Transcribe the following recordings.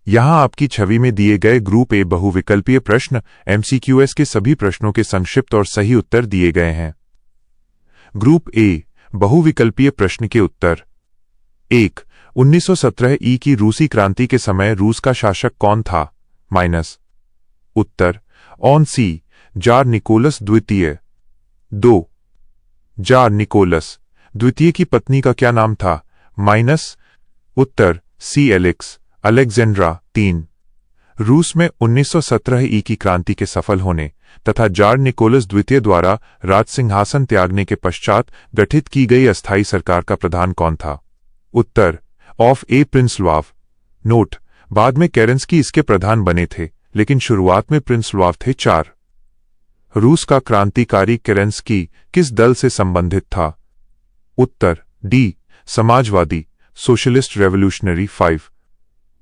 यहाँ आपकी छवि में दिए गए ग्रुप ए बहुविकल्पीय प्रश्न MCQS के सभी प्रश्नों के संक्षिप्त और सही उत्तर दिए गए हैं। ग्रुप ए बहुविकल्पीय प्रश्न के उत्तर। 1. 1917 ई की रूसी क्रांति के समय रूस का शासक कौन था? माइनस। उत्तर ऑन सी जार निकोलस द्वितीय। 2. जार निकोलस द्वितीय की पत्नी का क्या नाम था? माइनस। उत्तर सी अलेक्जेंड्रा। 3. रूस में 1917 ई की क्रांति के सफल होने तथा जार निकोलस द्वितीय द्वारा राज सिंहासन त्यागने के पश्चात गठित की गई अस्थायी सरकार का प्रधान कौन था? उत्तर ऑफ ए प्रिंसलवाव। नोट: बाद में केरेंस्की इसके प्रधान बने थे, लेकिन शुरुआत में प्रिंसलवाव थे। 4. रूस का क्रांतिकारी केरेंस्की किस दल से संबंधित था? उत्तर डी समाजवादी सोशलिस्ट रेवोल्यूशनरी। 5.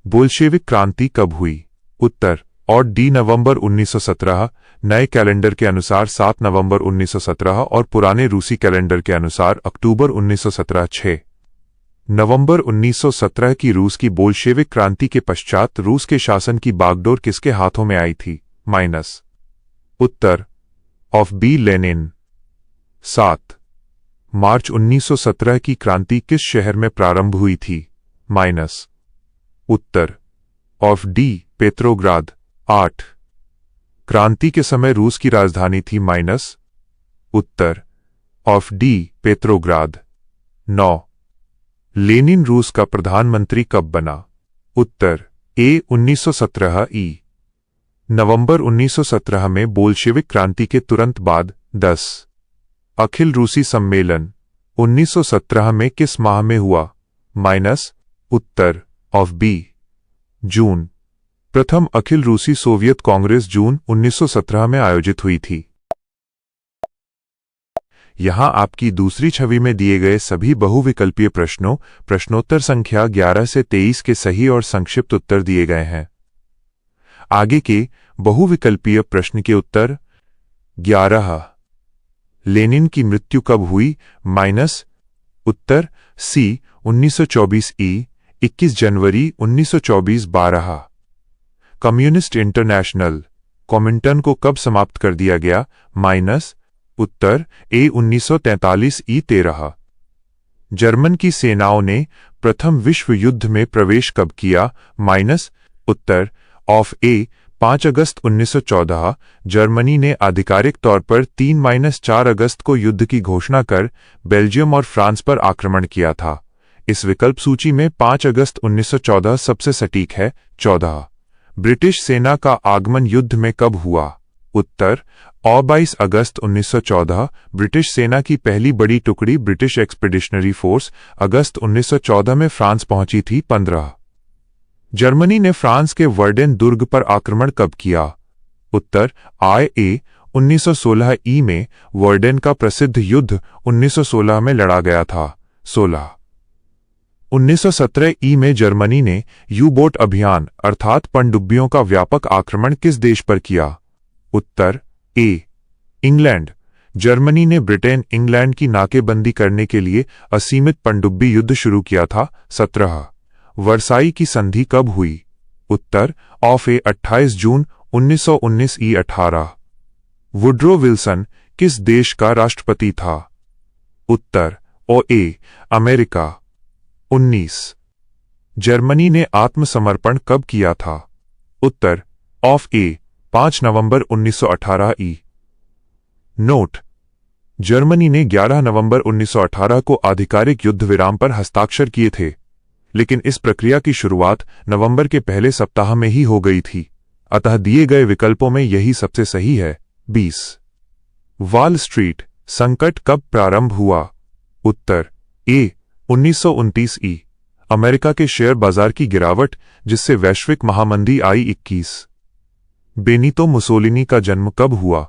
बोल्शेविक क्रांति कब हुई? उत्तर और डी नवंबर 1917 नए कैलेंडर के अनुसार 7 नवंबर 1917 और पुराने रूसी कैलेंडर के अनुसार अक्टूबर 1917। 6. नवंबर 1917 की रूस की बोल्शेविक क्रांति के पश्चात रूस के शासन की बागडोर किसके हाथों में आई थी? माइनस। उत्तर ऑफ बी लेनिन। 7. मार्च 1917 की क्रांति किस शहर में प्रारंभ हुई थी? माइनस। उत्तर ऑफ डी पेट्रोग्राद। 8. क्रांति के समय रूस की राजधानी थी? माइनस। उत्तर ऑफ डी पेट्रोग्राद। 9. लेनिन रूस का प्रधानमंत्री कब बना? उत्तर ए 1917 ई नवंबर 1917 में बोल्शेविक क्रांति के तुरंत बाद। 10. अखिल रूसी सम्मेलन 1917 में किस माह में हुआ? माइनस। उत्तर ऑफ बी जून। प्रथम अखिल रूसी सोवियत कांग्रेस जून 1917 में आयोजित हुई थी। यहां आपकी दूसरी छवि में दिए गए सभी बहुविकल्पीय प्रश्नों प्रश्नोत्तर संख्या 11 से 23 के सही और संक्षिप्त उत्तर दिए गए हैं। आगे के बहुविकल्पीय प्रश्न के उत्तर। 11. लेनिन की मृत्यु कब हुई? माइनस। उत्तर सी 1924 ई 21 जनवरी 1924। 12. कम्युनिस्ट इंटरनेशनल कॉमिंटर्न को कब समाप्त कर दिया गया? माइनस। उत्तर ए 1943 ई। 13. जर्मन की सेनाओं ने प्रथम विश्व युद्ध में प्रवेश कब किया? माइनस। उत्तर ऑफ ए 5 अगस्त 1914। जर्मनी ने आधिकारिक तौर पर 3-4 अगस्त को युद्ध की घोषणा कर बेल्जियम और फ्रांस पर आक्रमण किया था। इस विकल्प सूची में 5 अगस्त 1914 सबसे सटीक है। 14. ब्रिटिश सेना का आगमन युद्ध में कब हुआ? उत्तर 22 अगस्त 1914। ब्रिटिश सेना की पहली बड़ी टुकड़ी ब्रिटिश एक्सपीडिशनरी फोर्स अगस्त 1914 में फ्रांस पहुंची थी। 15. जर्मनी ने फ्रांस के वर्डेन दुर्ग पर आक्रमण कब किया? उत्तर IA 1916 ई में वर्डेन का प्रसिद्ध युद्ध 1916 में लड़ा गया था। 16. 1917 ई में जर्मनी ने यू बोट अभियान अर्थात पनडुब्बियों का व्यापक आक्रमण किस देश पर किया? उत्तर ए इंग्लैंड। जर्मनी ने ब्रिटेन इंग्लैंड की नाकेबंदी करने के लिए असीमित पनडुब्बी युद्ध शुरू किया था। 17. वर्साई की संधि कब हुई? उत्तर ऑफ ए 28 जून 1919 ई। 18. वुड्रो विल्सन किस देश का राष्ट्रपति था? उत्तर ओ ए अमेरिका। 19. जर्मनी ने आत्मसमर्पण कब किया था? उत्तर ऑफ ए 5 नवंबर 1918 ई। नोट: जर्मनी ने 11 नवंबर 1918 को आधिकारिक युद्ध विराम पर हस्ताक्षर किए थे, लेकिन इस प्रक्रिया की शुरुआत नवंबर के पहले सप्ताह में ही हो गई थी, अतः दिए गए विकल्पों में यही सबसे सही है। 20. वॉल स्ट्रीट संकट कब प्रारंभ हुआ? उत्तर ए 1929 ई। अमेरिका के शेयर बाजार की गिरावट जिससे वैश्विक महामंदी आई। 21. बेनितो मुसोलिनी का जन्म कब हुआ?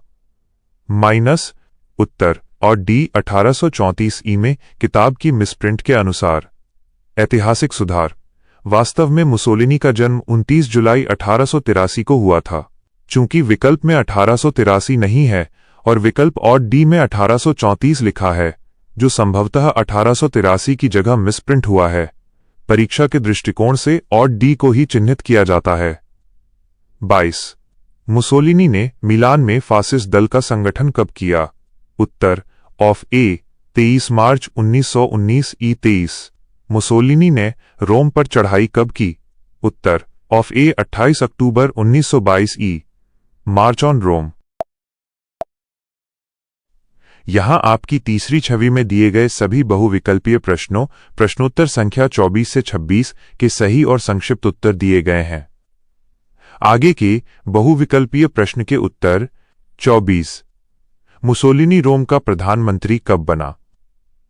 माइनस। उत्तर और डी 1834 ई में किताब की मिसप्रिंट के अनुसार। ऐतिहासिक सुधार: वास्तव में मुसोलिनी का जन्म 29 जुलाई 1883 को हुआ था। चूंकि विकल्प में 1883 नहीं है और विकल्प और डी में 1834 लिखा है, जो संभवतः 1883 की जगह मिसप्रिंट हुआ है, परीक्षा के दृष्टिकोण से और डी को ही चिन्हित किया जाता है। 22 मुसोलिनी ने मिलान में फासिस्ट दल का संगठन कब किया? उत्तर of A 23 March 1919 E 23 Mussolini ने रोम पर चढ़ाई कब की? उत्तर ऑफ ए 28 अक्टूबर 1922 ई मार्च ऑन रोम। यहां आपकी तीसरी छवि में दिए गए सभी बहुविकल्पीय प्रश्नों प्रश्नोत्तर संख्या 24 से 26 के सही और संक्षिप्त उत्तर दिए गए हैं। आगे के बहुविकल्पीय प्रश्न के उत्तर। 24 मुसोलिनी रोम का प्रधानमंत्री कब बना?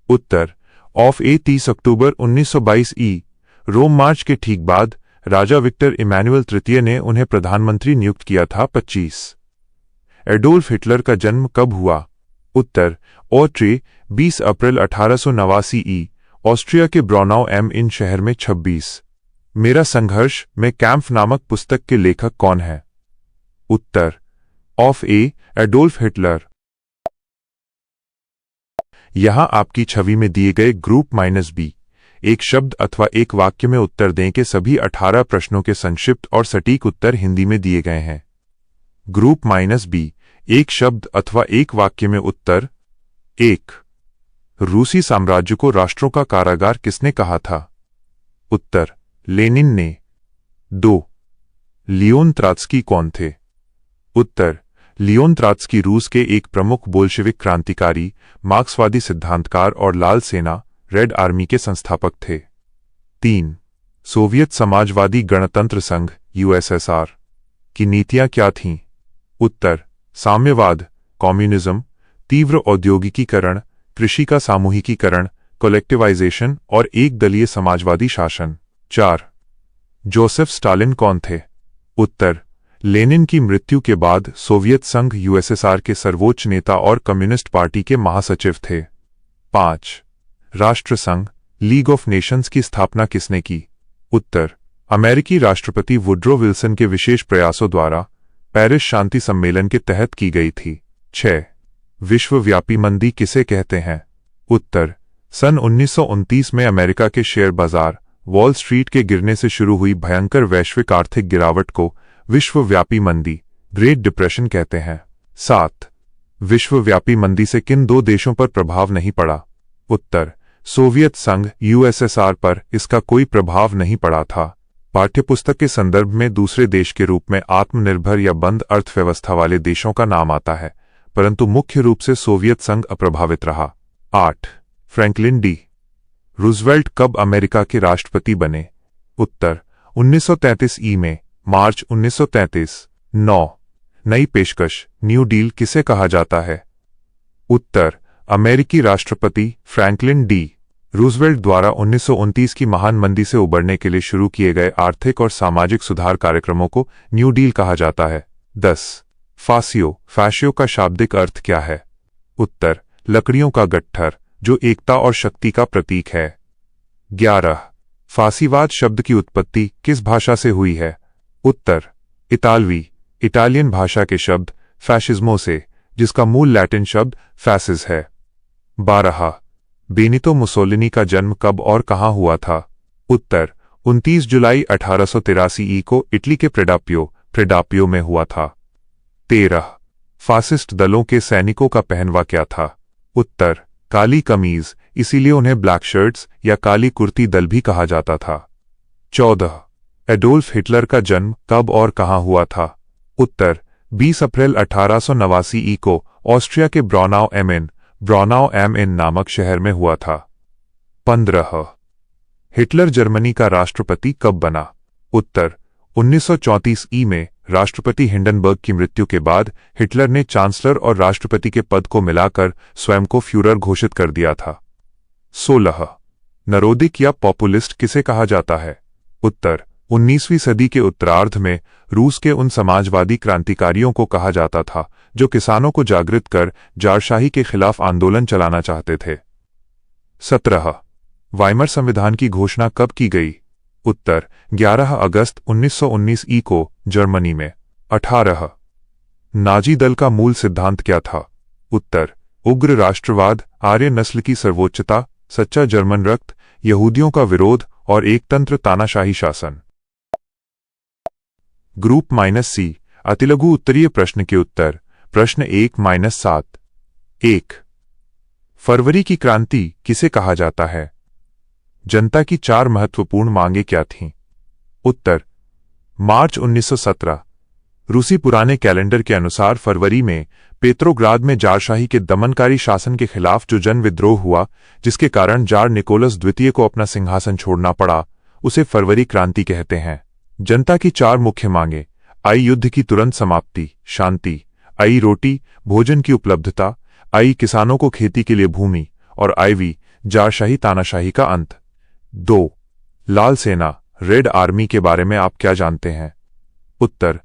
उत्तर ऑफ ए 30 अक्टूबर 1922 ई रोम मार्च के ठीक बाद राजा विक्टर इमैनुअल तृतीय ने उन्हें प्रधानमंत्री नियुक्त किया था। 25 एडोल्फ हिटलर का जन्म कब हुआ? उत्तर ऑट्रे 20 अप्रैल 1889 ई ऑस्ट्रिया के ब्रॉनाउ एम इन शहर में। 26 मेरा संघर्ष में कैंप नामक पुस्तक के लेखक कौन है? उत्तर ऑफ ए एडोल्फ हिटलर। यहां आपकी छवि में दिए गए ग्रुप -बी एक शब्द अथवा एक वाक्य में उत्तर दें के सभी 18 प्रश्नों के संक्षिप्त और सटीक उत्तर हिंदी में दिए गए हैं। ग्रुप -बी एक शब्द अथवा एक वाक्य में उत्तर। 1 रूसी साम्राज्य को राष्ट्रों का कारागार किसने कहा था? उत्तर लेनिन ने। 2 लियोन त्रोत्स्की कौन थे? उत्तर लियोन त्रोत्स्की रूस के एक प्रमुख बोल्शेविक क्रांतिकारी, मार्क्सवादी सिद्धांतकार और लाल सेना रेड आर्मी के संस्थापक थे। 3 सोवियत समाजवादी गणतंत्र संघ यूएसएसआर की नीतियां क्या थीं? उत्तर साम्यवाद, कम्युनिज्म, तीव्र औद्योगिकीकरण, कृषि का सामूहिकीकरण, कलेक्टिवाइजेशन और एक दलीय समाजवादी शासन। 4 जोसेफ स्टालिन कौन थे? उत्तर लेनिन की मृत्यु के बाद सोवियत संघ यूएसएसआर के सर्वोच्च नेता और कम्युनिस्ट पार्टी के महासचिव थे। 5 राष्ट्रसंघ लीग ऑफ नेशंस की स्थापना किसने की? उत्तर अमेरिकी राष्ट्रपति वुड्रो विल्सन के विशेष प्रयासों द्वारा पेरिस शांति सम्मेलन के तहत की गई थी। 6 विश्वव्यापी मंदी किसे कहते हैं? उत्तर सन 1929 में अमेरिका के शेयर बाजार वॉल स्ट्रीट के गिरने से शुरू हुई भयंकर वैश्विक आर्थिक गिरावट को विश्वव्यापी मंदी ग्रेट डिप्रेशन कहते हैं। 7 विश्वव्यापी मंदी से किन दो देशों पर प्रभाव नहीं पड़ा? उत्तर सोवियत संघ यूएसएसआर पर इसका कोई प्रभाव नहीं पड़ा था। पाठ्यपुस्तक के संदर्भ में दूसरे देश के रूप में आत्मनिर्भर या बंद अर्थव्यवस्था वाले देशों का नाम आता है, परंतु मुख्य रूप से सोवियत संघ अप्रभावित रहा। 8 फ्रैंकलिन डी रूजवेल्ट कब अमेरिका के राष्ट्रपति बने? उत्तर 1933 ई में मार्च 1933। 9 नई पेशकश न्यू डील किसे कहा जाता है? उत्तर अमेरिकी राष्ट्रपति फ्रैंकलिन डी रूजवेल्ट द्वारा 1929 की महान मंदी से उबरने के लिए शुरू किए गए आर्थिक और सामाजिक सुधार कार्यक्रमों को न्यू डील कहा जाता है। 10 फैसियो का शाब्दिक अर्थ क्या है? उत्तर लकड़ियों का गट्ठर जो एकता और शक्ति का प्रतीक है। 11 फासीवाद शब्द की उत्पत्ति किस भाषा से हुई है? उत्तर इतालवी इटालियन भाषा के शब्द फैशिज्मो से, जिसका मूल लैटिन शब्द फैसिस है। 12 बेनितो मुसोलिनी का जन्म कब और कहां हुआ था? उत्तर 29 जुलाई 1883 ई को इटली के प्रेडापियो में हुआ था। 13 फासिस्ट दलों के सैनिकों का पहनवा क्या था? उत्तर काली कमीज, इसीलिए उन्हें ब्लैक शर्ट्स या काली कुर्ती दल भी कहा जाता था। 14 एडोल्फ हिटलर का जन्म कब और कहां हुआ था? उत्तर 20 अप्रैल 1889 ई को ऑस्ट्रिया के ब्रॉनाउ एम इन नामक शहर में हुआ था। 15 हिटलर जर्मनी का राष्ट्रपति कब बना? उत्तर 1934 ई में राष्ट्रपति हिंडनबर्ग की मृत्यु के बाद हिटलर ने चांसलर और राष्ट्रपति के पद को मिलाकर स्वयं को फ्यूरर घोषित कर दिया था। 16 नरोदिक या पॉपुलिस्ट किसे कहा जाता है? उत्तर 19वीं सदी के उत्तरार्ध में रूस के उन समाजवादी क्रांतिकारियों को कहा जाता था जो किसानों को जागृत कर जारशाही के खिलाफ आंदोलन चलाना चाहते थे। 17 वाइमर संविधान की घोषणा कब की गई? उत्तर 11 अगस्त 1919 ई को जर्मनी में। 18 नाजी दल का मूल सिद्धांत क्या था? उत्तर उग्र राष्ट्रवाद, आर्य नस्ल की सर्वोच्चता, सच्चा जर्मन रक्त, यहूदियों का विरोध और एकतंत्र तानाशाही शासन। ग्रुप -C अतिलघु उत्तरीय प्रश्न के उत्तर। प्रश्न 1-7। 1. फरवरी की क्रांति किसे कहा जाता है? जनता की 4 महत्वपूर्ण मांगें क्या थीं? उत्तर: मार्च 1917। रूसी पुराने कैलेंडर के अनुसार फरवरी में पेट्रोग्राद में जारशाही के दमनकारी शासन के खिलाफ जो जन विद्रोह हुआ, जिसके कारण जार निकोलस द्वितीय को अपना सिंहासन छोड़ना पड़ा, उसे फरवरी क्रांति कहते हैं। जनता की 4 मुख्य मांगें: आई युद्ध की तुरंत समाप्ति, शांति; आई रोटी भोजन की उपलब्धता; आई किसानों को खेती के लिए भूमि; और आईवी जारशाही तानाशाही का अंत। 2. लाल सेना रेड आर्मी के बारे में आप क्या जानते हैं? उत्तर: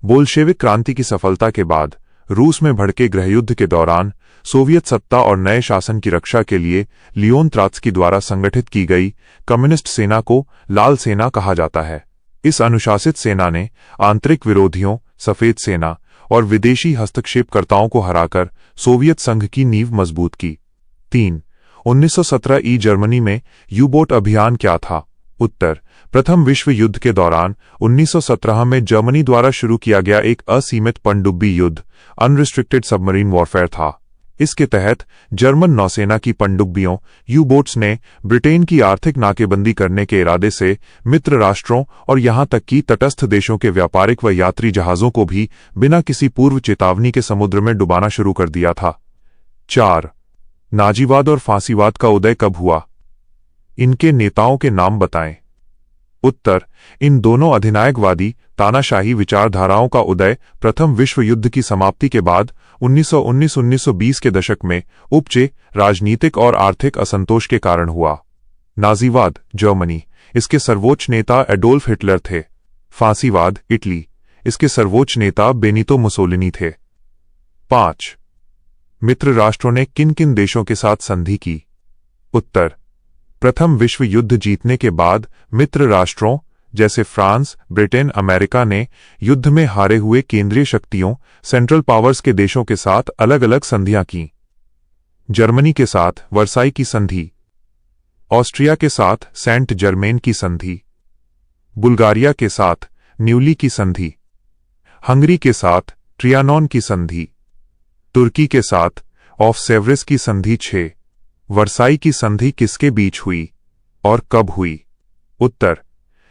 बोल्शेविक क्रांति की सफलता के बाद रूस में भड़के गृहयुद्ध के दौरान सोवियत सत्ता और नए शासन की रक्षा के लिए लियोन त्रोत्स्की द्वारा संगठित की गई कम्युनिस्ट सेना को लाल सेना कहा जाता है। इस अनुशासित सेना ने आंतरिक विरोधियों, सफेद सेना और विदेशी हस्तक्षेपकर्ताओं को हराकर सोवियत संघ की नींव मजबूत की। 3. 1917 ई जर्मनी में यू-बोट अभियान क्या था? उत्तर: प्रथम विश्व युद्ध के दौरान 1917 में जर्मनी द्वारा शुरू किया गया एक असीमित पनडुब्बी युद्ध, अनरिस्ट्रिक्टेड सबमरीन वॉरफेयर था। इसके तहत जर्मन नौसेना की पनडुब्बियों, यू-बोट्स ने ब्रिटेन की आर्थिक नाकेबंदी करने के इरादे से मित्र राष्ट्रों और यहां तक कि तटस्थ देशों के व्यापारिक व यात्री जहाजों को भी बिना किसी पूर्व चेतावनी के समुद्र में डुबाना शुरू कर दिया था। 4. नाजीवाद और फांसीवाद का उदय कब हुआ? इनके नेताओं के नाम बताएं। उत्तर: इन दोनों अधिनायकवादी तानाशाही विचारधाराओं का उदय प्रथम विश्व युद्ध की समाप्ति के बाद 1919-1920 के दशक में उपजे राजनीतिक और आर्थिक असंतोष के कारण हुआ। नाजीवाद जर्मनी, इसके सर्वोच्च नेता एडोल्फ हिटलर थे। फांसीवाद इटली, इसके सर्वोच्च नेता बेनितो मुसोलिनी थे। 5. मित्र राष्ट्रों ने किन किन देशों के साथ संधि की? उत्तर: प्रथम विश्व युद्ध जीतने के बाद मित्र राष्ट्रों जैसे फ्रांस, ब्रिटेन, अमेरिका ने युद्ध में हारे हुए केंद्रीय शक्तियों, सेंट्रल पावर्स के देशों के साथ अलग अलग संधियां की। जर्मनी के साथ वर्साई की संधि, ऑस्ट्रिया के साथ सेंट जर्मेन की संधि, बुल्गारिया के साथ न्यूली की संधि, हंगरी के साथ ट्रियानॉन की संधि, तुर्की के साथ ऑफ सेवरिस की संधि। 6. वर्साई की संधि किसके बीच हुई और कब हुई? उत्तर: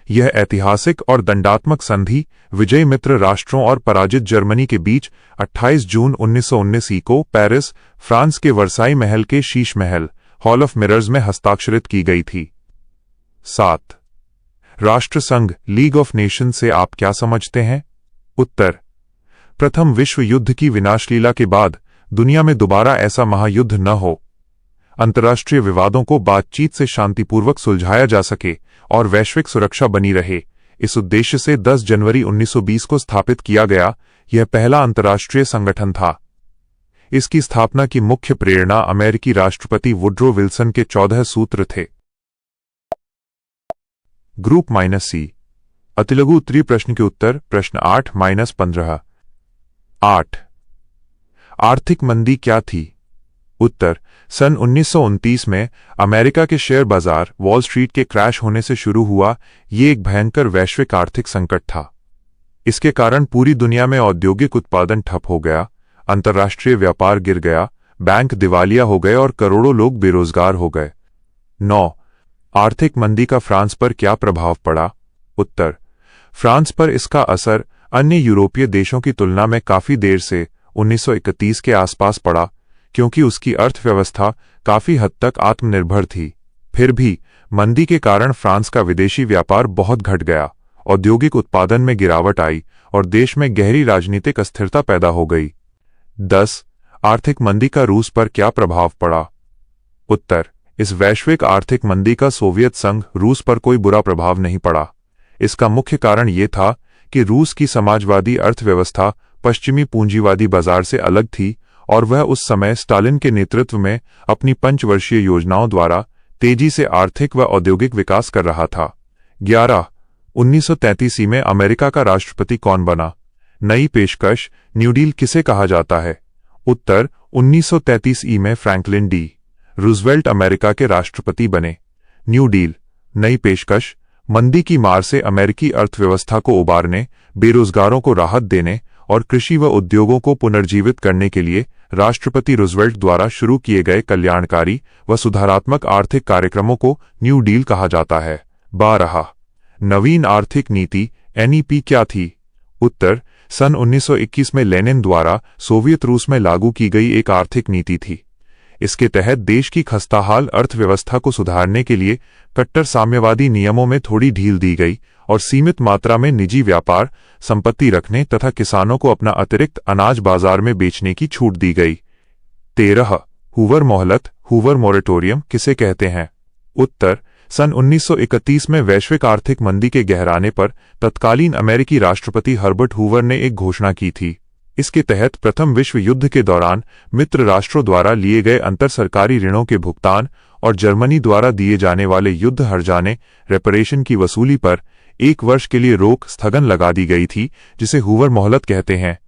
यह ऐतिहासिक और दंडात्मक संधि विजयी मित्र राष्ट्रों और पराजित जर्मनी के बीच 28 जून 1919 को पेरिस, फ्रांस के वर्साई महल के Sheesh Mahal hall of mirrors में हस्ताक्षरित की गई थी। 7. राष्ट्रसंघ लीग ऑफ नेशन से आप क्या समझते हैं? उत्तर: प्रथम विश्व युद्ध की विनाशलीला के बाद दुनिया में दोबारा ऐसा महायुद्ध न हो, अंतर्राष्ट्रीय विवादों को बातचीत से शांतिपूर्वक सुलझाया जा सके और वैश्विक सुरक्षा बनी रहे, इस उद्देश्य से 10 जनवरी 1920 को स्थापित किया गया। यह पहला अंतर्राष्ट्रीय संगठन था। इसकी स्थापना की मुख्य प्रेरणा अमेरिकी राष्ट्रपति वुड्रो विल्सन के 14 सूत्र थे। ग्रुप -C अतिलघु उत्तरीय प्रश्न के उत्तर। प्रश्न 8-15। 8. आर्थिक मंदी क्या थी? उत्तर: सन 1929 में अमेरिका के शेयर बाजार वॉल स्ट्रीट के क्रैश होने से शुरू हुआ ये एक भयंकर वैश्विक आर्थिक संकट था। इसके कारण पूरी दुनिया में औद्योगिक उत्पादन ठप हो गया, अंतर्राष्ट्रीय व्यापार गिर गया, बैंक दिवालिया हो गए और करोड़ों लोग बेरोजगार हो गए। 9. आर्थिक मंदी का फ्रांस पर क्या प्रभाव पड़ा? उत्तर: फ्रांस पर इसका असर अन्य यूरोपीय देशों की तुलना में काफी देर से 1931 के आसपास पड़ा, क्योंकि उसकी अर्थव्यवस्था काफी हद तक आत्मनिर्भर थी। फिर भी मंदी के कारण फ्रांस का विदेशी व्यापार बहुत घट गया, औद्योगिक उत्पादन में गिरावट आई और देश में गहरी राजनीतिक अस्थिरता पैदा हो गई। 10. आर्थिक मंदी का रूस पर क्या प्रभाव पड़ा? उत्तर: इस वैश्विक आर्थिक मंदी का सोवियत संघ रूस पर कोई बुरा प्रभाव नहीं पड़ा। इसका मुख्य कारण ये था कि रूस की समाजवादी अर्थव्यवस्था पश्चिमी पूंजीवादी बाजार से अलग थी और वह उस समय स्टालिन के नेतृत्व में अपनी पंचवर्षीय योजनाओं द्वारा तेजी से आर्थिक व औद्योगिक विकास कर रहा था। 11. 1933 में अमेरिका का राष्ट्रपति कौन बना? नई पेशकश न्यू डील किसे कहा जाता है? उत्तर: 1933 में फ्रैंकलिन डी रूजवेल्ट अमेरिका के राष्ट्रपति बने। न्यू डील नई पेशकश, मंदी की मार से अमेरिकी अर्थव्यवस्था को उबारने, बेरोजगारों को राहत देने और कृषि व उद्योगों को पुनर्जीवित करने के लिए राष्ट्रपति रूजवेल्ट द्वारा शुरू किए गए कल्याणकारी व सुधारात्मक आर्थिक कार्यक्रमों को न्यू डील कहा जाता है। 12. नवीन आर्थिक नीति NEP क्या थी? उत्तर: सन 1921 में लेनिन द्वारा सोवियत रूस में लागू की गई एक आर्थिक नीति थी। इसके तहत देश की खस्ताहाल अर्थव्यवस्था को सुधारने के लिए कट्टर साम्यवादी नियमों में थोड़ी ढील दी गई और सीमित मात्रा में निजी व्यापार, संपत्ति रखने तथा किसानों को अपना अतिरिक्त अनाज बाजार में बेचने की छूट दी गई। 13. हूवर मोहलत, हूवर मोरेटोरियम किसे कहते हैं? उत्तर: सन 1931 में वैश्विक आर्थिक मंदी के गहराने पर तत्कालीन अमेरिकी राष्ट्रपति हर्बर्ट हूवर ने एक घोषणा की थी। इसके तहत प्रथम विश्व युद्ध के दौरान मित्र राष्ट्रों द्वारा लिए गए अंतर सरकारी ऋणों के भुगतान और जर्मनी द्वारा दिए जाने वाले युद्ध हर्जाने रेपरेशन की वसूली पर 1 वर्ष के लिए रोक स्थगन लगा दी गई थी, जिसे हूवर मोहलत कहते हैं।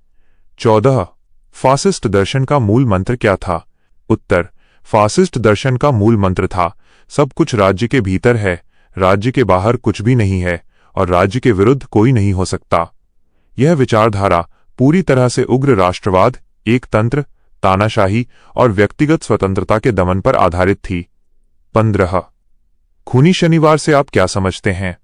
14. फासिस्ट दर्शन का मूल मंत्र क्या था? उत्तर: फासिस्ट दर्शन का मूल मंत्र था, सब कुछ राज्य के भीतर है, राज्य के बाहर कुछ भी नहीं है और राज्य के विरुद्ध कोई नहीं हो सकता। यह विचारधारा पूरी तरह से उग्र राष्ट्रवाद, एकतंत्र, तानाशाही और व्यक्तिगत स्वतंत्रता के दमन पर आधारित थी। 15. खूनी शनिवार से आप क्या समझते हैं?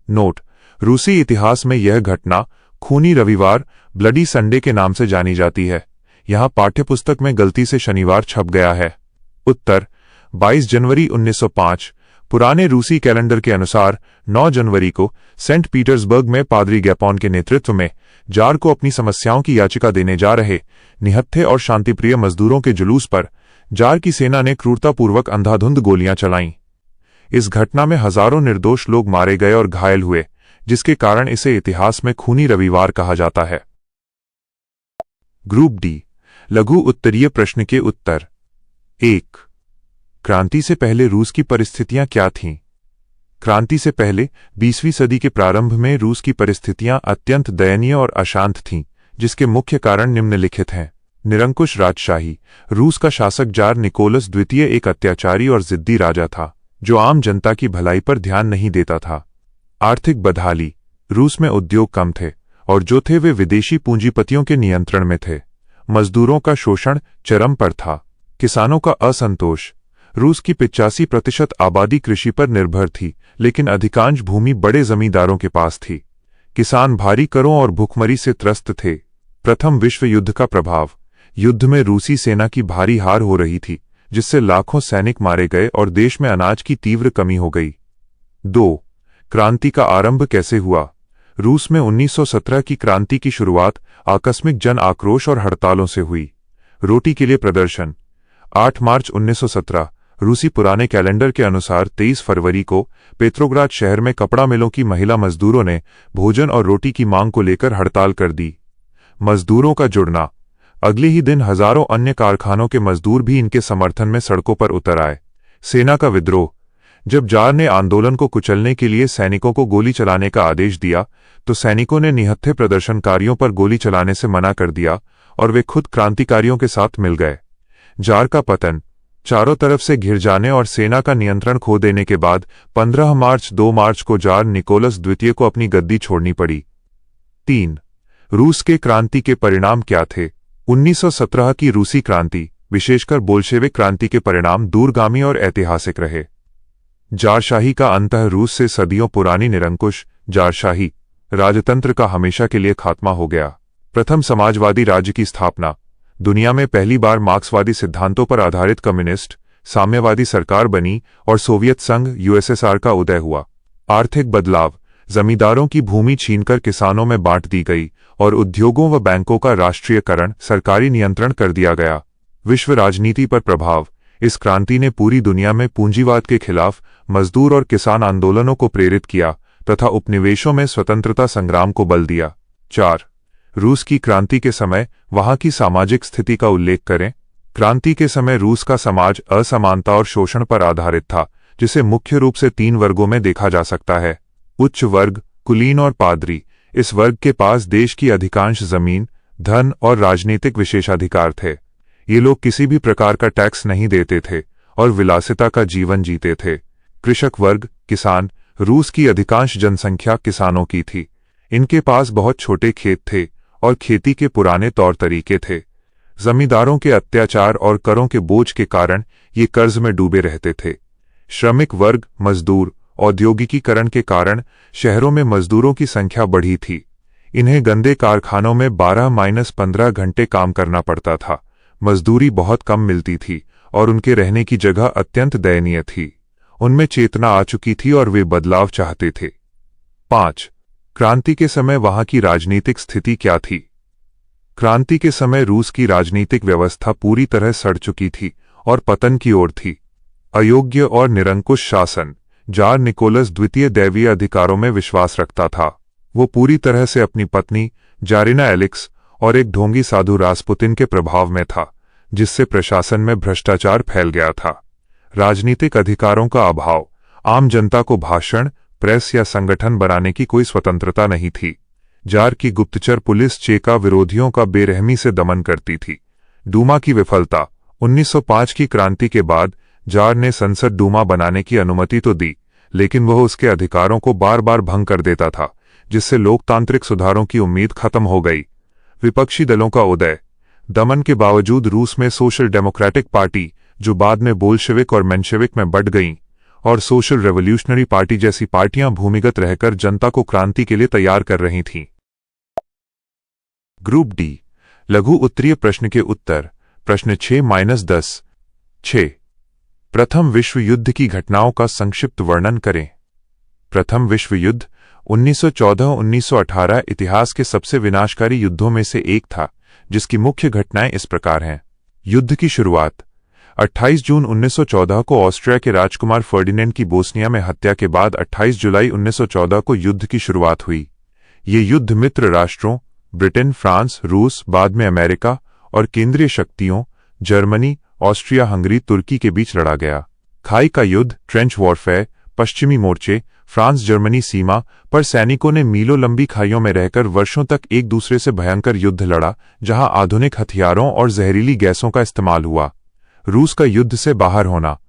नोट: रूसी इतिहास में यह घटना खूनी रविवार, ब्लडी संडे के नाम से जानी जाती है। यहाँ पाठ्यपुस्तक में गलती से शनिवार छप गया है। उत्तर: 22 जनवरी 1905। पुराने रूसी कैलेंडर के अनुसार 9 जनवरी को सेंट पीटर्सबर्ग में पादरी गैपोन के नेतृत्व में जार को अपनी समस्याओं की याचिका देने जा रहे निहत्थे और शांतिप्रिय मजदूरों के जुलूस पर जार की सेना ने क्रूरतापूर्वक अंधाधुंध गोलियां चलाईं। इस घटना में हजारों निर्दोष लोग मारे गए और घायल हुए, जिसके कारण इसे इतिहास में खूनी रविवार कहा जाता है। ग्रुप डी लघु उत्तरीय प्रश्न के उत्तर। 1. क्रांति से पहले रूस की परिस्थितियां क्या थीं? क्रांति से पहले 20वीं सदी के प्रारंभ में रूस की परिस्थितियां अत्यंत दयनीय और अशांत थीं, जिसके मुख्य कारण निम्नलिखित हैं। निरंकुश राजशाही। रूस का शासक जार निकोलस द्वितीय एक अत्याचारी और जिद्दी राजा था, जो आम जनता की भलाई पर ध्यान नहीं देता था। आर्थिक बदहाली। रूस में उद्योग कम थे और जो थे वे विदेशी पूंजीपतियों के नियंत्रण में थे। मजदूरों का शोषण चरम पर था। किसानों का असंतोष। रूस की 85% आबादी कृषि पर निर्भर थी, लेकिन अधिकांश भूमि बड़े जमींदारों के पास थी। किसान भारी करों और भूखमरी से त्रस्त थे। प्रथम विश्व युद्ध का प्रभाव। युद्ध में रूसी सेना की भारी हार हो रही थी, जिससे लाखों सैनिक मारे गए और देश में अनाज की तीव्र कमी हो गई। 2. क्रांति का आरंभ कैसे हुआ? रूस में 1917 की क्रांति की शुरुआत आकस्मिक जन आक्रोश और हड़तालों से हुई। रोटी के लिए प्रदर्शन। 8 मार्च 1917 रूसी पुराने कैलेंडर के अनुसार 23 फरवरी को पेट्रोग्राद शहर में कपड़ा मिलों की महिला मजदूरों ने भोजन और रोटी की मांग को लेकर हड़ताल कर दी। मजदूरों का जुड़ना। अगले ही दिन हजारों अन्य कारखानों के मजदूर भी इनके समर्थन में सड़कों पर उतर आए। सेना का विद्रोह। जब जार ने आंदोलन को कुचलने के लिए सैनिकों को गोली चलाने का आदेश दिया, तो सैनिकों ने निहत्थे प्रदर्शनकारियों पर गोली चलाने से मना कर दिया और वे खुद क्रांतिकारियों के साथ मिल गए। जार का पतन। चारों तरफ से घिर जाने और सेना का नियंत्रण खो देने के बाद 15 मार्च 2 मार्च को जार निकोलस द्वितीय को अपनी गद्दी छोड़नी पड़ी। 3. रूस के क्रांति के परिणाम क्या थे? 1917 की रूसी क्रांति, विशेषकर बोल्शेविक क्रांति के परिणाम दूरगामी और ऐतिहासिक रहे। जारशाही का अंतः रूस से सदियों पुरानी निरंकुश जारशाही राजतंत्र का हमेशा के लिए खात्मा हो गया। प्रथम समाजवादी राज्य की स्थापना। दुनिया में पहली बार मार्क्सवादी सिद्धांतों पर आधारित कम्युनिस्ट साम्यवादी सरकार बनी और सोवियत संघ USSR का उदय हुआ। आर्थिक बदलाव। जमींदारों की भूमि छीनकर किसानों में बांट दी गई और उद्योगों व बैंकों का राष्ट्रीयकरण, सरकारी नियंत्रण कर दिया गया। विश्व राजनीति पर प्रभाव। इस क्रांति ने पूरी दुनिया में पूंजीवाद के खिलाफ मजदूर और किसान आंदोलनों को प्रेरित किया तथा उपनिवेशों में स्वतंत्रता संग्राम को बल दिया। 4. रूस की क्रांति के समय वहां की सामाजिक स्थिति का उल्लेख करें। क्रांति के समय रूस का समाज असमानता और शोषण पर आधारित था, जिसे मुख्य रूप से 3 वर्गों में देखा जा सकता है। उच्च वर्ग, कुलीन और पादरी। इस वर्ग के पास देश की अधिकांश जमीन, धन और राजनीतिक विशेषाधिकार थे। ये लोग किसी भी प्रकार का टैक्स नहीं देते थे और विलासिता का जीवन जीते थे। कृषक वर्ग, किसान, रूस की अधिकांश जनसंख्या किसानों की थी। इनके पास बहुत छोटे खेत थे और खेती के पुराने तौर तरीके थे। जमींदारों के अत्याचार और करों के बोझ के कारण ये कर्ज में डूबे रहते थे। श्रमिक वर्ग, मजदूर, औद्योगिकीकरण के कारण शहरों में मजदूरों की संख्या बढ़ी थी। इन्हें गंदे कारखानों में 12-15 घंटे काम करना पड़ता था। मजदूरी बहुत कम मिलती थी और उनके रहने की जगह अत्यंत दयनीय थी। उनमें चेतना आ चुकी थी और वे बदलाव चाहते थे। 5. क्रांति के समय वहां की राजनीतिक स्थिति क्या थी? क्रांति के समय रूस की राजनीतिक व्यवस्था पूरी तरह सड़ चुकी थी और पतन की ओर थी। अयोग्य और निरंकुश शासन। जार निकोलस द्वितीय दैवीय अधिकारों में विश्वास रखता था। वो पूरी तरह से अपनी पत्नी जारिना एलेक्स और एक ढोंगी साधु रासपुतिन के प्रभाव में था, जिससे प्रशासन में भ्रष्टाचार फैल गया था। राजनीतिक अधिकारों का अभाव। आम जनता को भाषण, प्रेस या संगठन बनाने की कोई स्वतंत्रता नहीं थी। जार की गुप्तचर पुलिस चेका विरोधियों का बेरहमी से दमन करती थी। डूमा की विफलता। 1905 की क्रांति के बाद जार ने संसद डूमा बनाने की अनुमति तो दी, लेकिन वह उसके अधिकारों को बार बार भंग कर देता था, जिससे लोकतांत्रिक सुधारों की उम्मीद खत्म हो गई। विपक्षी दलों का उदय। दमन के बावजूद रूस में सोशल डेमोक्रेटिक पार्टी, जो बाद में बोल्शेविक और मेंशेविक में बढ़ गईं, और सोशल रेवोल्यूशनरी पार्टी जैसी पार्टियां भूमिगत रहकर जनता को क्रांति के लिए तैयार कर रही थीं। ग्रुप डी, लघु उत्तरीय प्रश्न के उत्तर। प्रश्न 6-10। 6. प्रथम विश्व युद्ध की घटनाओं का संक्षिप्त वर्णन करें। प्रथम विश्व युद्ध 1914-1918 इतिहास के सबसे विनाशकारी युद्धों में से एक था, जिसकी मुख्य घटनाएं इस प्रकार हैं। युद्ध की शुरुआत। 28 जून 1914 को ऑस्ट्रिया के राजकुमार फर्डिनेंड की बोस्निया में हत्या के बाद 28 जुलाई 1914 को युद्ध की शुरुआत हुई। ये युद्ध मित्र राष्ट्रों ब्रिटेन, फ्रांस, रूस, बाद में अमेरिका और केंद्रीय शक्तियों जर्मनी, ऑस्ट्रिया, हंगरी, तुर्की के बीच लड़ा गया। खाई का युद्ध, ट्रेंच वॉरफेयर। पश्चिमी मोर्चे। फ्रांस जर्मनी सीमा पर सैनिकों ने मीलों लंबी खाइयों में रहकर वर्षों तक एक दूसरे से भयंकर युद्ध लड़ा, जहां आधुनिक हथियारों और जहरीली गैसों का इस्तेमाल हुआ। रूस का युद्ध से बाहर होना।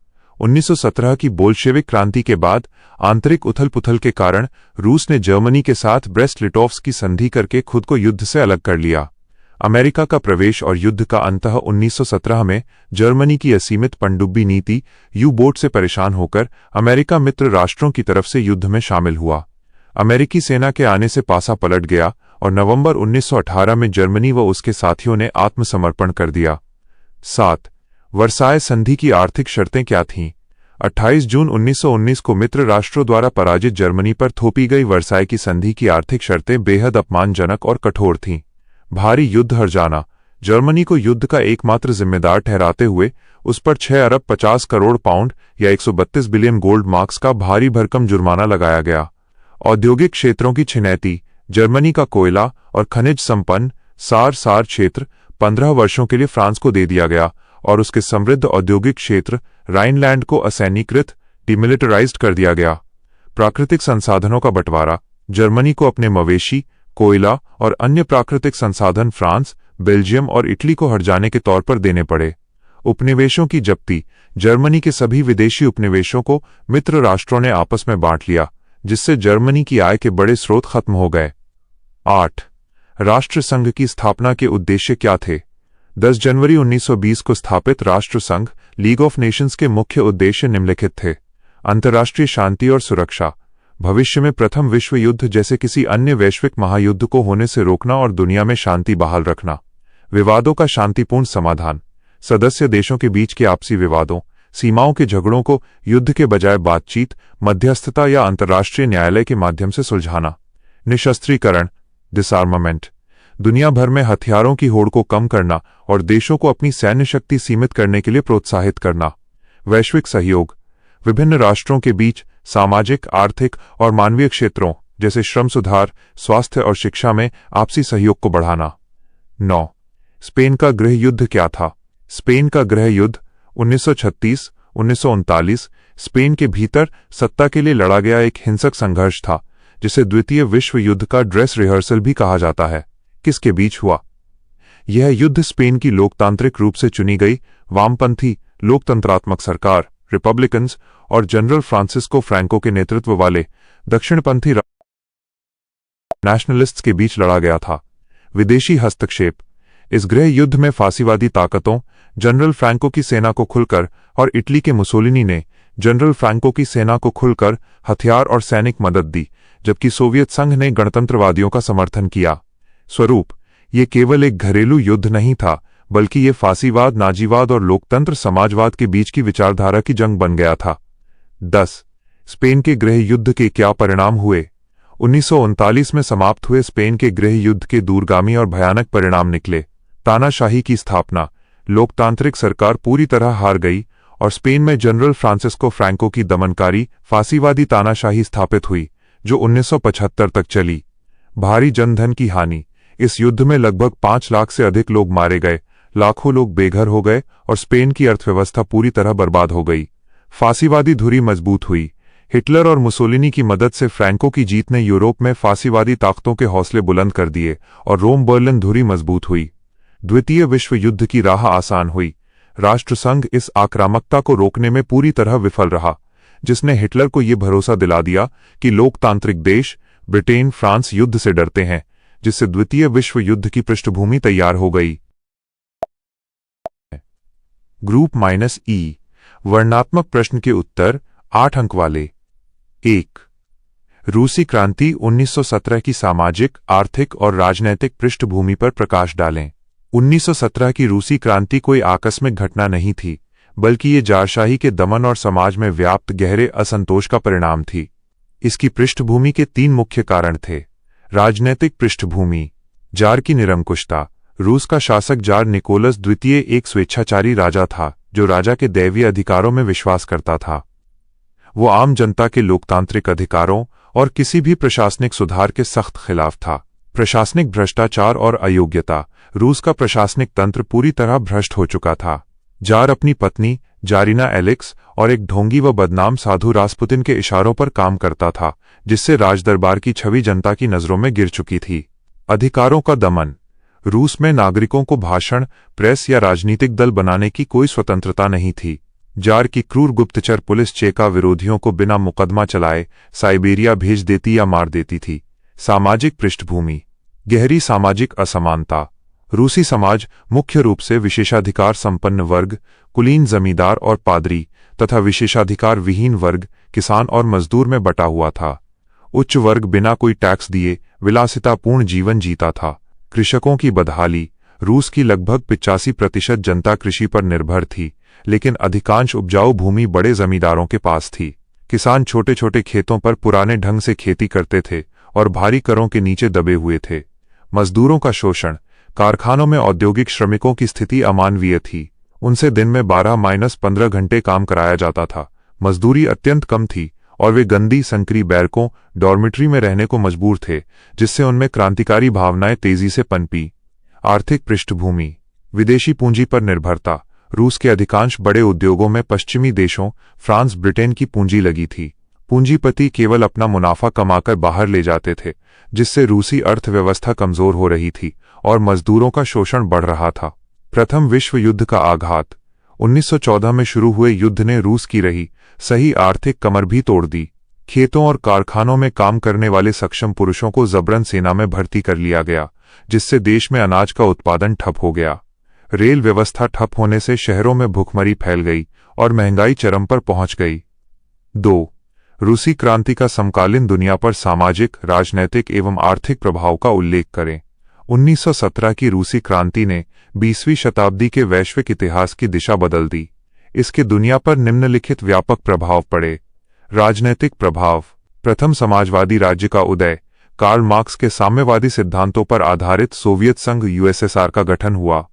1917 की बोल्शेविक क्रांति के बाद आंतरिक उथल-पुथल के कारण रूस ने जर्मनी के साथ ब्रेस्ट-लिटोव्स्क की संधि करके खुद को युद्ध से अलग कर लिया। अमेरिका का प्रवेश और युद्ध का अंतः 1917 में जर्मनी की असीमित पनडुब्बी नीति यू बोट से परेशान होकर अमेरिका मित्र राष्ट्रों की तरफ से युद्ध में शामिल हुआ। अमेरिकी सेना के आने से पासा पलट गया और नवंबर 1918 में जर्मनी व उसके साथियों ने आत्मसमर्पण कर दिया। 7. वर्साय संधि की आर्थिक शर्तें क्या थीं? 28 जून 1919 को मित्र राष्ट्रों द्वारा पराजित जर्मनी पर थोपी गई वर्साय की संधि की आर्थिक शर्तें बेहद अपमानजनक और कठोर थीं। भारी युद्ध हर जाना। जर्मनी को युद्ध का एकमात्र जिम्मेदार ठहराते हुए उस पर 6 अरब 50 करोड़ पाउंड या 132 बिलियन गोल्ड मार्क्स का भारी भरकम जुर्माना लगाया गया। औद्योगिक क्षेत्रों की छिनैती। जर्मनी का कोयला और खनिज संपन्न सार क्षेत्र 15 वर्षों के लिए फ्रांस को दे दिया गया और उसके समृद्ध औद्योगिक क्षेत्र राइनलैंड को असैनिकृत डिमिलिटराइज्ड कर दिया गया। प्राकृतिक संसाधनों का बंटवारा। जर्मनी को अपने मवेशी, कोयला और अन्य प्राकृतिक संसाधन फ्रांस, बेल्जियम और इटली को हर्जाने के तौर पर देने पड़े। उपनिवेशों की जब्ती। जर्मनी के सभी विदेशी उपनिवेशों को मित्र राष्ट्रों ने आपस में बांट लिया, जिससे जर्मनी की आय के बड़े स्रोत खत्म हो गए। 8. राष्ट्रसंघ की स्थापना के उद्देश्य क्या थे? 10 जनवरी 1920 को स्थापित राष्ट्रसंघ लीग ऑफ नेशंस के मुख्य उद्देश्य निम्नलिखित थे। अंतर्राष्ट्रीय शांति और सुरक्षा। भविष्य में प्रथम विश्व युद्ध जैसे किसी अन्य वैश्विक महायुद्ध को होने से रोकना और दुनिया में शांति बहाल रखना। विवादों का शांतिपूर्ण समाधान। सदस्य देशों के बीच के आपसी विवादों, सीमाओं के झगड़ों को युद्ध के बजाय बातचीत, मध्यस्थता या अंतर्राष्ट्रीय न्यायालय के माध्यम से सुलझाना। निशस्त्रीकरण, डिसआर्मामेंट। दुनिया भर में हथियारों की होड़ को कम करना और देशों को अपनी सैन्य शक्ति सीमित करने के लिए प्रोत्साहित करना। वैश्विक सहयोग। विभिन्न राष्ट्रों के बीच सामाजिक, आर्थिक और मानवीय क्षेत्रों जैसे श्रम सुधार, स्वास्थ्य और शिक्षा में आपसी सहयोग को बढ़ाना। 9. स्पेन का गृह युद्ध क्या था? स्पेन का गृह युद्ध 1936-1939 स्पेन के भीतर सत्ता के लिए लड़ा गया एक हिंसक संघर्ष था, जिसे द्वितीय विश्व युद्ध का ड्रेस रिहर्सल भी कहा जाता है। किसके बीच हुआ? यह युद्ध स्पेन की लोकतांत्रिक रूप से चुनी गई वामपंथी लोकतंत्रात्मक सरकार रिपब्लिकन्स और जनरल फ्रांसिस्को फ्रैंको के नेतृत्व वाले दक्षिणपंथी नेशनलिस्ट्स के बीच लड़ा गया था। विदेशी हस्तक्षेप। इस गृह युद्ध में फासीवादी ताकतों, जनरल फ्रैंको की सेना को खुलकर और इटली के मुसोलिनी ने जनरल फ्रैंको की सेना को खुलकर हथियार और सैनिक मदद दी, जबकि सोवियत संघ ने गणतंत्रवादियों का समर्थन किया। स्वरूप, ये केवल एक घरेलू युद्ध नहीं था, बल्कि ये फासीवाद, नाजीवाद और लोकतंत्र समाजवाद के बीच की विचारधारा की जंग बन गया था। 10. स्पेन के गृह युद्ध के क्या परिणाम हुए? 1939 में समाप्त हुए स्पेन के गृह युद्ध के दूरगामी और भयानक परिणाम निकले। तानाशाही की स्थापना। लोकतांत्रिक सरकार पूरी तरह हार गई और स्पेन में जनरल फ्रांसिस्को फ्रैंको की दमनकारी फासीवादी तानाशाही स्थापित हुई, जो 1975 तक चली। भारी जनधन की हानि। इस युद्ध में लगभग 5 लाख से अधिक लोग मारे गए, लाखों लोग बेघर हो गए और स्पेन की अर्थव्यवस्था पूरी तरह बर्बाद हो गई। फासीवादी धुरी मजबूत हुई। हिटलर और मुसोलिनी की मदद से फ्रैंको की जीत ने यूरोप में फासीवादी ताकतों के हौसले बुलंद कर दिए और रोम बर्लिन धुरी मजबूत हुई। द्वितीय विश्व युद्ध की राह आसान हुई। राष्ट्रसंघ इस आक्रामकता को रोकने में पूरी तरह विफल रहा, जिसने हिटलर को ये भरोसा दिला दिया कि लोकतांत्रिक देश ब्रिटेन, फ्रांस युद्ध से डरते हैं, जिससे द्वितीय विश्व युद्ध की पृष्ठभूमि तैयार हो गई। ग्रुप -E वर्णनात्मक प्रश्न के उत्तर 8 अंक वाले। 1. रूसी क्रांति 1917 की सामाजिक, आर्थिक और राजनैतिक पृष्ठभूमि पर प्रकाश डालें। 1917 की रूसी क्रांति कोई आकस्मिक घटना नहीं थी, बल्कि ये जारशाही के दमन और समाज में व्याप्त गहरे असंतोष का परिणाम थी। इसकी पृष्ठभूमि के 3 मुख्य कारण थे। राजनैतिक पृष्ठभूमि। जार की निरंकुशता। रूस का शासक जार निकोलस द्वितीय एक स्वेच्छाचारी राजा था, जो राजा के दैवीय अधिकारों में विश्वास करता था। वो आम जनता के लोकतांत्रिक अधिकारों और किसी भी प्रशासनिक सुधार के सख्त खिलाफ था। प्रशासनिक भ्रष्टाचार और अयोग्यता। रूस का प्रशासनिक तंत्र पूरी तरह भ्रष्ट हो चुका था। जार अपनी पत्नी जारीना एलेक्स और एक ढोंगी व बदनाम साधु रासपुतिन के इशारों पर काम करता था, जिससे राजदरबार की छवि जनता की नजरों में गिर चुकी थी। अधिकारों का दमन। रूस में नागरिकों को भाषण, प्रेस या राजनीतिक दल बनाने की कोई स्वतंत्रता नहीं थी। जार की क्रूर गुप्तचर पुलिस चेका विरोधियों को बिना मुकदमा चलाए साइबेरिया भेज देती या मार देती थी। सामाजिक पृष्ठभूमि। गहरी सामाजिक असमानता। रूसी समाज मुख्य रूप से विशेषाधिकार संपन्न वर्ग, कुलीन जमींदार और पादरी तथा विशेषाधिकार विहीन वर्ग, किसान और मजदूर में बटा हुआ था। उच्च वर्ग बिना कोई टैक्स दिए विलासितापूर्ण जीवन जीता था। कृषकों की बदहाली। रूस की लगभग 85% जनता कृषि पर निर्भर थी, लेकिन अधिकांश उपजाऊ भूमि बड़े जमींदारों के पास थी। किसान छोटे छोटे खेतों पर पुराने ढंग से खेती करते थे और भारी करों के नीचे दबे हुए थे। मजदूरों का शोषण। कारखानों में औद्योगिक श्रमिकों की स्थिति अमानवीय थी। उनसे दिन में 12-15 घंटे काम कराया जाता था। मजदूरी अत्यंत कम थी और वे गंदी संकरी बैरकों, डॉर्मिटरी में रहने को मजबूर थे, जिससे उनमें क्रांतिकारी भावनाएं तेजी से पनपी। आर्थिक पृष्ठभूमि। विदेशी पूंजी पर निर्भरता। रूस के अधिकांश बड़े उद्योगों में पश्चिमी देशों, फ्रांस, ब्रिटेन की पूंजी लगी थी। पूंजीपति केवल अपना मुनाफा कमाकर बाहर ले जाते थे, जिससे रूसी अर्थव्यवस्था कमजोर हो रही थी और मजदूरों का शोषण बढ़ रहा था। प्रथम विश्व युद्ध का आघात। 1914 में शुरू हुए युद्ध ने रूस की रही सही आर्थिक कमर भी तोड़ दी। खेतों और कारखानों में काम करने वाले सक्षम पुरुषों को जबरन सेना में भर्ती कर लिया गया, जिससे देश में अनाज का उत्पादन ठप हो गया। रेल व्यवस्था ठप होने से शहरों में भुखमरी फैल गई और महंगाई चरम पर पहुंच गई। 2. रूसी क्रांति का समकालीन दुनिया पर सामाजिक, राजनैतिक एवं आर्थिक प्रभाव का उल्लेख करें। 1917 की रूसी क्रांति ने 20वीं शताब्दी के वैश्विक इतिहास की दिशा बदल दी। इसके दुनिया पर निम्नलिखित व्यापक प्रभाव पड़े। राजनैतिक प्रभाव। प्रथम समाजवादी राज्य का उदय। कार्ल मार्क्स के साम्यवादी सिद्धांतों पर आधारित सोवियत संघ यूएसएसआर का गठन हुआ।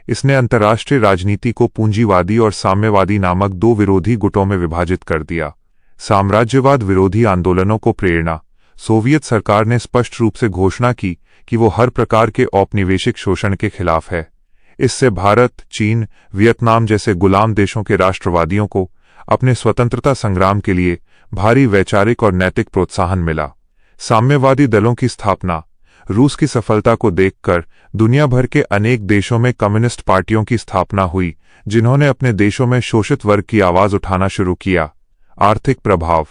इसने अंतर्राष्ट्रीय राजनीति को पूंजीवादी और साम्यवादी नामक 2 विरोधी गुटों में विभाजित कर दिया। साम्राज्यवाद विरोधी आंदोलनों को प्रेरणा। सोवियत सरकार ने स्पष्ट रूप से घोषणा की कि वो हर प्रकार के औपनिवेशिक शोषण के खिलाफ है। इससे भारत, चीन, वियतनाम जैसे गुलाम देशों के राष्ट्रवादियों को अपने स्वतंत्रता संग्राम के लिए भारी वैचारिक और नैतिक प्रोत्साहन मिला। साम्यवादी दलों की स्थापना। रूस की सफलता को देखकर दुनिया भर के अनेक देशों में कम्युनिस्ट पार्टियों की स्थापना हुई, जिन्होंने अपने देशों में शोषित वर्ग की आवाज उठाना शुरू किया। आर्थिक प्रभाव।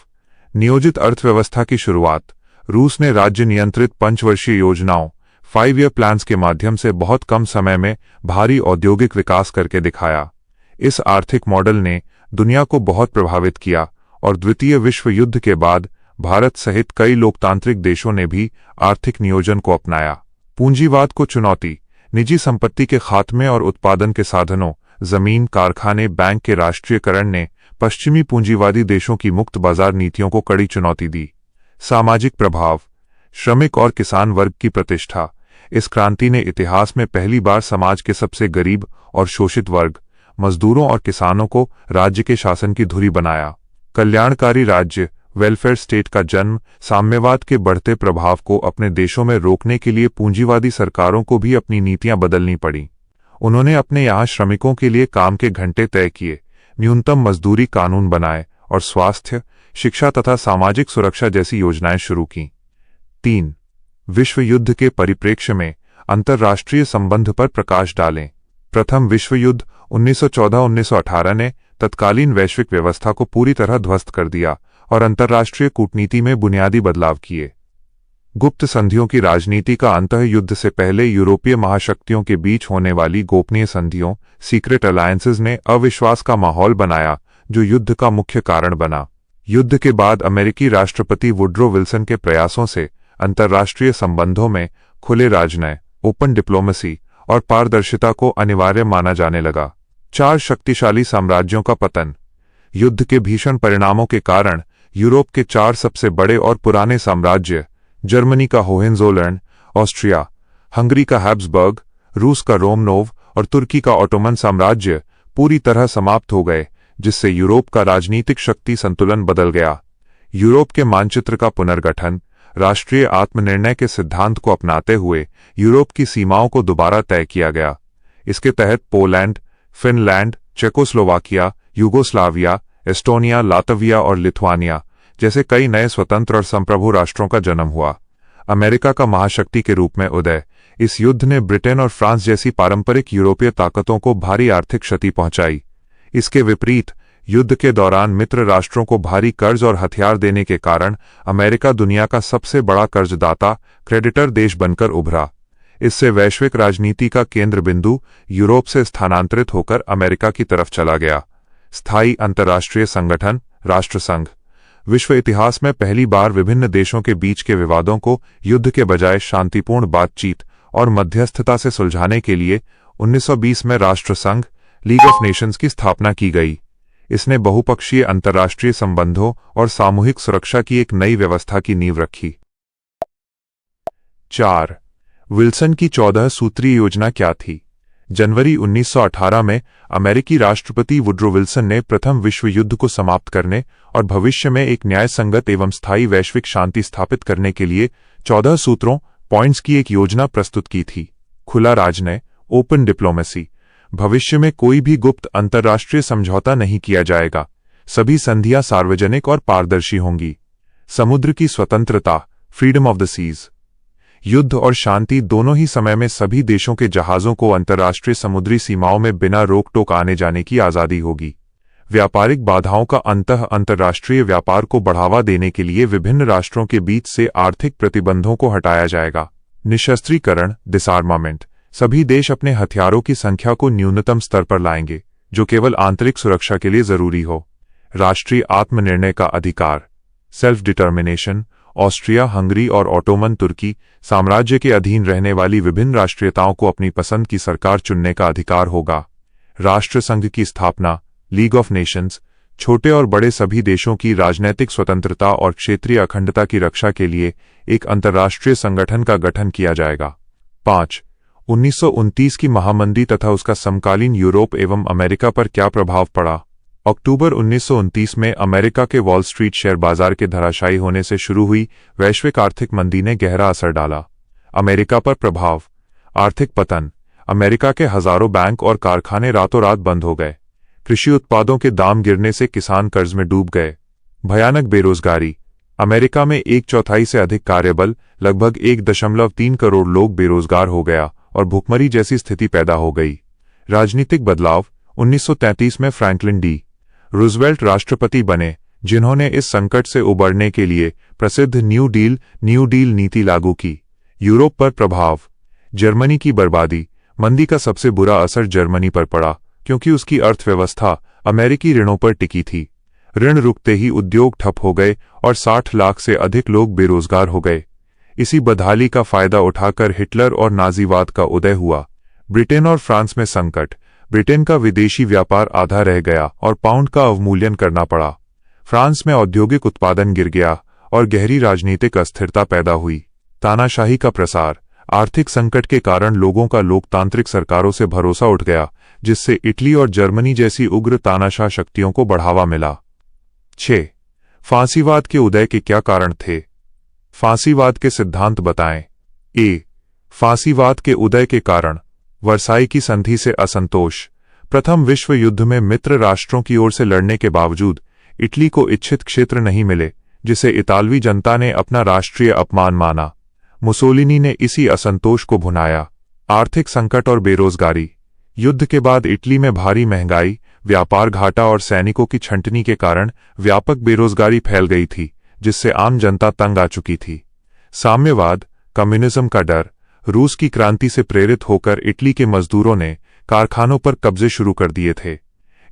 नियोजित अर्थव्यवस्था की शुरुआत। रूस ने राज्य नियंत्रित पंचवर्षीय योजनाओं 5 ईयर प्लान्स के माध्यम से बहुत कम समय में भारी औद्योगिक विकास करके दिखाया। इस आर्थिक मॉडल ने दुनिया को बहुत प्रभावित किया और द्वितीय विश्व युद्ध के बाद भारत सहित कई लोकतांत्रिक देशों ने भी आर्थिक नियोजन को अपनाया। पूंजीवाद को चुनौती। निजी संपत्ति के खात्मे और उत्पादन के साधनों, जमीन, कारखाने, बैंक के राष्ट्रीयकरण ने पश्चिमी पूंजीवादी देशों की मुक्त बाजार नीतियों को कड़ी चुनौती दी। सामाजिक प्रभाव। श्रमिक और किसान वर्ग की प्रतिष्ठा। इस क्रांति ने इतिहास में पहली बार समाज के सबसे गरीब और शोषित वर्ग, मजदूरों और किसानों को राज्य के शासन की धुरी बनाया। कल्याणकारी राज्य, वेलफेयर स्टेट का जन्म। साम्यवाद के बढ़ते प्रभाव को अपने देशों में रोकने के लिए पूंजीवादी सरकारों को भी अपनी नीतियां बदलनी पड़ी। उन्होंने अपने यहाँ श्रमिकों के लिए काम के घंटे तय किए, न्यूनतम मजदूरी कानून बनाए और स्वास्थ्य, शिक्षा तथा सामाजिक सुरक्षा जैसी योजनाएं शुरू की। 3. विश्व युद्ध के परिप्रेक्ष्य में अंतर्राष्ट्रीय संबंध पर प्रकाश डालें। प्रथम विश्व युद्ध 1914-1918 ने तत्कालीन वैश्विक व्यवस्था को पूरी तरह ध्वस्त कर दिया और अंतर्राष्ट्रीय कूटनीति में बुनियादी बदलाव किए। गुप्त संधियों की राजनीति का अंतः युद्ध से पहले यूरोपीय महाशक्तियों के बीच होने वाली गोपनीय संधियों, सीक्रेट अलायंसेस ने अविश्वास का माहौल बनाया, जो युद्ध का मुख्य कारण बना। युद्ध के बाद अमेरिकी राष्ट्रपति वुड्रो विल्सन के प्रयासों से अंतर्राष्ट्रीय संबंधों में खुले राजनय, ओपन डिप्लोमेसी और पारदर्शिता को अनिवार्य माना जाने लगा। 4 शक्तिशाली साम्राज्यों का पतन। युद्ध के भीषण परिणामों के कारण यूरोप के 4 सबसे बड़े और पुराने साम्राज्य, जर्मनी का होहेंजोलर्न, ऑस्ट्रिया हंगरी का हैब्सबर्ग, रूस का रोमनोव और तुर्की का ऑटोमन साम्राज्य पूरी तरह समाप्त हो गए, जिससे यूरोप का राजनीतिक शक्ति संतुलन बदल गया। यूरोप के मानचित्र का पुनर्गठन। राष्ट्रीय आत्मनिर्णय के सिद्धांत को अपनाते हुए यूरोप की सीमाओं को दोबारा तय किया गया। इसके तहत Poland, Finland, Czechoslovakia, Yugoslavia, Estonia, Latvia और लिथुआनिया जैसे कई नए स्वतंत्र और संप्रभु राष्ट्रों का जन्म हुआ। अमेरिका का महाशक्ति के रूप में उदय। इस युद्ध ने ब्रिटेन और फ्रांस जैसी पारंपरिक यूरोपीय ताकतों को भारी आर्थिक क्षति पहुंचाई। इसके विपरीत युद्ध के दौरान मित्र राष्ट्रों को भारी कर्ज और हथियार देने के कारण अमेरिका दुनिया का सबसे बड़ा कर्जदाता, क्रेडिटर देश बनकर उभरा। इससे वैश्विक राजनीति का केंद्र बिंदु यूरोप से स्थानांतरित होकर अमेरिका की तरफ चला गया। स्थायी अंतर्राष्ट्रीय संगठन, राष्ट्रसंघ। विश्व इतिहास में पहली बार विभिन्न देशों के बीच के विवादों को युद्ध के बजाय शांतिपूर्ण बातचीत और मध्यस्थता से सुलझाने के लिए 1920 में राष्ट्रसंघ, लीग ऑफ नेशंस की स्थापना की गई। इसने बहुपक्षीय अंतर्राष्ट्रीय संबंधों और सामूहिक सुरक्षा की एक नई व्यवस्था की नींव रखी। 4. विल्सन की 14 सूत्रीय योजना क्या थी? जनवरी 1918 में अमेरिकी राष्ट्रपति वुड्रो विल्सन ने प्रथम विश्व युद्ध को समाप्त करने और भविष्य में एक न्यायसंगत एवं स्थायी वैश्विक शांति स्थापित करने के लिए 14 सूत्रों, पॉइंट्स की एक योजना प्रस्तुत की थी। खुला राजनय, ओपन डिप्लोमेसी। भविष्य में कोई भी गुप्त अंतर्राष्ट्रीय समझौता नहीं किया जाएगा। सभी संधियां सार्वजनिक और पारदर्शी होंगी। समुद्र की स्वतंत्रता, फ्रीडम ऑफ द सीज। युद्ध और शांति दोनों ही समय में सभी देशों के जहाजों को अंतर्राष्ट्रीय समुद्री सीमाओं में बिना रोक टोक आने जाने की आजादी होगी। व्यापारिक बाधाओं का अंतर्राष्ट्रीय व्यापार को बढ़ावा देने के लिए विभिन्न राष्ट्रों के बीच से आर्थिक प्रतिबंधों को हटाया जाएगा। निशस्त्रीकरण, डिसआर्मामेंट। सभी देश अपने हथियारों की संख्या को न्यूनतम स्तर पर लाएंगे, जो केवल आंतरिक सुरक्षा के लिए जरूरी हो। राष्ट्रीय आत्मनिर्णय का अधिकार, सेल्फ डिटर्मिनेशन। ऑस्ट्रिया हंगरी और ऑटोमन तुर्की साम्राज्य के अधीन रहने वाली विभिन्न राष्ट्रीयताओं को अपनी पसंद की सरकार चुनने का अधिकार होगा। राष्ट्रसंघ की स्थापना, लीग ऑफ नेशंस। छोटे और बड़े सभी देशों की राजनैतिक स्वतंत्रता और क्षेत्रीय अखंडता की रक्षा के लिए एक अंतर्राष्ट्रीय संगठन का गठन किया जाएगा। 5. 1929 की महामंदी तथा उसका समकालीन यूरोप एवं अमेरिका पर क्या प्रभाव पड़ा? अक्टूबर 1929 में अमेरिका के वॉल स्ट्रीट शेयर बाजार के धराशायी होने से शुरू हुई वैश्विक आर्थिक मंदी ने गहरा असर डाला। अमेरिका पर प्रभाव, आर्थिक पतन। अमेरिका के हजारों बैंक और कारखाने रातों रात बंद हो गए। कृषि उत्पादों के दाम गिरने से किसान कर्ज में डूब गए। भयानक बेरोजगारी। अमेरिका में 1/4 से अधिक कार्यबल, लगभग 1.3 करोड़ लोग बेरोजगार हो गया और भुखमरी जैसी स्थिति पैदा हो गई। राजनीतिक बदलाव। 1933 में फ्रैंकलिन डी. रूजवेल्ट राष्ट्रपति बने, जिन्होंने इस संकट से उबरने के लिए प्रसिद्ध न्यू डील नीति लागू की। यूरोप पर प्रभाव। जर्मनी की बर्बादी। मंदी का सबसे बुरा असर जर्मनी पर पड़ा, क्योंकि उसकी अर्थव्यवस्था अमेरिकी ऋणों पर टिकी थी। ऋण रुकते ही उद्योग ठप हो गए और 60 लाख से अधिक लोग बेरोजगार हो गए। इसी बदहाली का फायदा उठाकर हिटलर और नाजीवाद का उदय हुआ। ब्रिटेन और फ्रांस में संकट। ब्रिटेन का विदेशी व्यापार आधा रह गया और पाउंड का अवमूल्यन करना पड़ा। फ्रांस में औद्योगिक उत्पादन गिर गया और गहरी राजनीतिक अस्थिरता पैदा हुई। तानाशाही का प्रसार। आर्थिक संकट के कारण लोगों का लोकतांत्रिक सरकारों से भरोसा उठ गया, जिससे इटली और जर्मनी जैसी उग्र तानाशाह शक्तियों को बढ़ावा मिला। 6. फांसीवाद के उदय के क्या कारण थे? फांसीवाद के सिद्धांत बताएं। ए. फांसीवाद के उदय के कारण। वर्साई की संधि से असंतोष। प्रथम विश्व युद्ध में मित्र राष्ट्रों की ओर से लड़ने के बावजूद इटली को इच्छित क्षेत्र नहीं मिले, जिसे इतालवी जनता ने अपना राष्ट्रीय अपमान माना। मुसोलिनी ने इसी असंतोष को भुनाया। आर्थिक संकट और बेरोजगारी। युद्ध के बाद इटली में भारी महंगाई, व्यापार घाटा और सैनिकों की छंटनी के कारण व्यापक बेरोजगारी फैल गई थी, जिससे आम जनता तंग आ चुकी थी। साम्यवाद। कम्युनिज्म का डर। रूस की क्रांति से प्रेरित होकर इटली के मजदूरों ने कारखानों पर कब्जे शुरू कर दिए थे।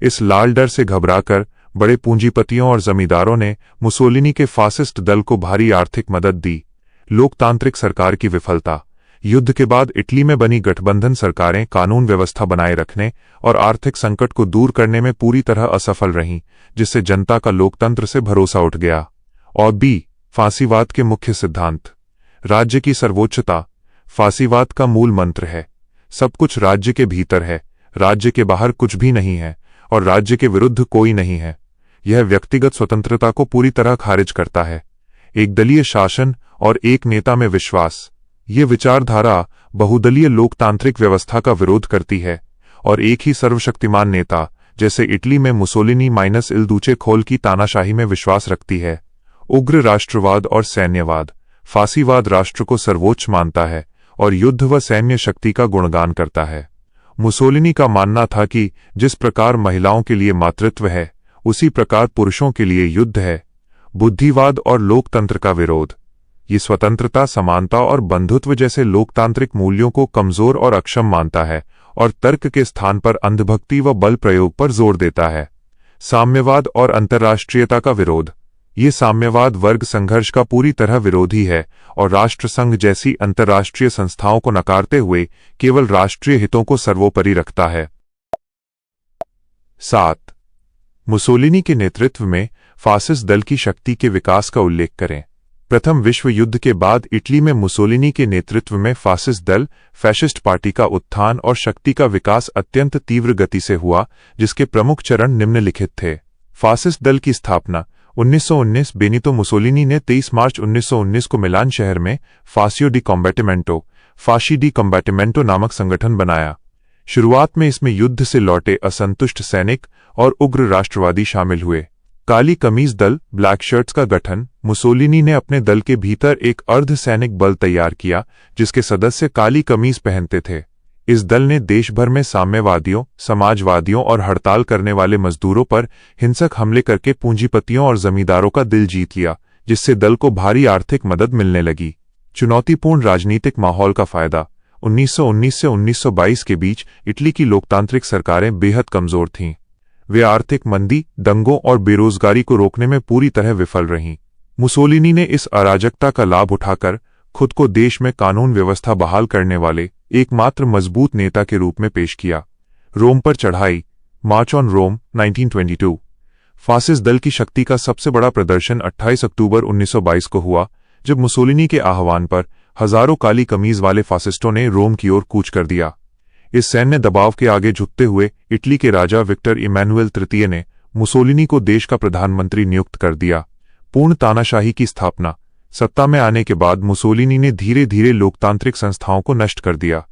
इस लाल डर से घबराकर बड़े पूंजीपतियों और जमींदारों ने मुसोलिनी के फासिस्ट दल को भारी आर्थिक मदद दी। लोकतांत्रिक सरकार की विफलता। युद्ध के बाद इटली में बनी गठबंधन सरकारें कानून व्यवस्था बनाए रखने और आर्थिक संकट को दूर करने में पूरी तरह असफल रहीं, जिससे जनता का लोकतंत्र से भरोसा उठ गया। और बी. फांसीवाद के मुख्य सिद्धांत। राज्य की सर्वोच्चता। फांसीवाद का मूल मंत्र है, सब कुछ राज्य के भीतर है, राज्य के बाहर कुछ भी नहीं है और राज्य के विरुद्ध कोई नहीं है। यह व्यक्तिगत स्वतंत्रता को पूरी तरह खारिज करता है। एक दलीय शासन और एक नेता में विश्वास। ये विचारधारा बहुदलीय लोकतांत्रिक व्यवस्था का विरोध करती है और एक ही सर्वशक्तिमान नेता, जैसे इटली में मुसोलिनी माइनस इल दूचे खोल की तानाशाही में विश्वास रखती है। उग्र राष्ट्रवाद और सैन्यवाद। फांसीवाद राष्ट्र को सर्वोच्च मानता है और युद्ध व सैन्य शक्ति का गुणगान करता है। मुसोलिनी का मानना था कि जिस प्रकार महिलाओं के लिए मातृत्व है, उसी प्रकार पुरुषों के लिए युद्ध है। बुद्धिवाद और लोकतंत्र का विरोध। ये स्वतंत्रता, समानता और बंधुत्व जैसे लोकतांत्रिक मूल्यों को कमजोर और अक्षम मानता है और तर्क के स्थान पर अंधभक्ति व बल प्रयोग पर जोर देता है। साम्यवाद और अंतर्राष्ट्रीयता का विरोध। ये साम्यवाद वर्ग संघर्ष का पूरी तरह विरोधी है और राष्ट्रसंघ जैसी अंतर्राष्ट्रीय संस्थाओं को नकारते हुए केवल राष्ट्रीय हितों को सर्वोपरि रखता है। 7. मुसोलिनी के नेतृत्व में फासिस्ट दल की शक्ति के विकास का उल्लेख करें। प्रथम विश्व युद्ध के बाद इटली में मुसोलिनी के नेतृत्व में फासिस्ट दल, फैशिस्ट पार्टी का उत्थान और शक्ति का विकास अत्यंत तीव्र गति से हुआ, जिसके प्रमुख चरण निम्नलिखित थे। फासिस्ट दल की स्थापना 1919। बेनितो मुसोलिनी ने 23 मार्च 1919 को मिलान शहर में फासियो डी कॉम्बैटिमेंटो, फाशी डी कॉम्बैटिमेंटो नामक संगठन बनाया। शुरुआत में इसमें युद्ध से लौटे असंतुष्ट सैनिक और उग्र राष्ट्रवादी शामिल हुए। काली कमीज दल, ब्लैक शर्ट्स का गठन। मुसोलिनी ने अपने दल के भीतर एक अर्ध सैनिक बल तैयार किया, जिसके सदस्य काली कमीज पहनते थे। इस दल ने देश भर में साम्यवादियों, समाजवादियों और हड़ताल करने वाले मजदूरों पर हिंसक हमले करके पूंजीपतियों और जमींदारों का दिल जीत लिया, जिससे दल को भारी आर्थिक मदद मिलने लगी। चुनौतीपूर्ण राजनीतिक माहौल का फायदा। 1919 से 1922 के बीच इटली की लोकतांत्रिक सरकारें बेहद कमजोर थीं। वे आर्थिक मंदी, दंगों और बेरोजगारी को रोकने में पूरी तरह विफल रहीं। मुसोलिनी ने इस अराजकता का लाभ उठाकर खुद को देश में कानून व्यवस्था बहाल करने वाले एकमात्र मजबूत नेता के रूप में पेश किया। रोम पर चढ़ाई। मार्च ऑन रोम 1922। फासिस्ट दल की शक्ति का सबसे बड़ा प्रदर्शन 28 अक्टूबर 1922 को हुआ, जब मुसोलिनी के आह्वान पर हजारों काली कमीज वाले फासिस्टों ने रोम की ओर कूच कर दिया। इस सैन्य दबाव के आगे झुकते हुए इटली के राजा विक्टर इमैनुएल तृतीय ने मुसोलिनी को देश का प्रधानमंत्री नियुक्त कर दिया। पूर्ण तानाशाही की स्थापना। सत्ता में आने के बाद मुसोलिनी ने धीरे धीरे लोकतांत्रिक संस्थाओं को नष्ट कर दिया।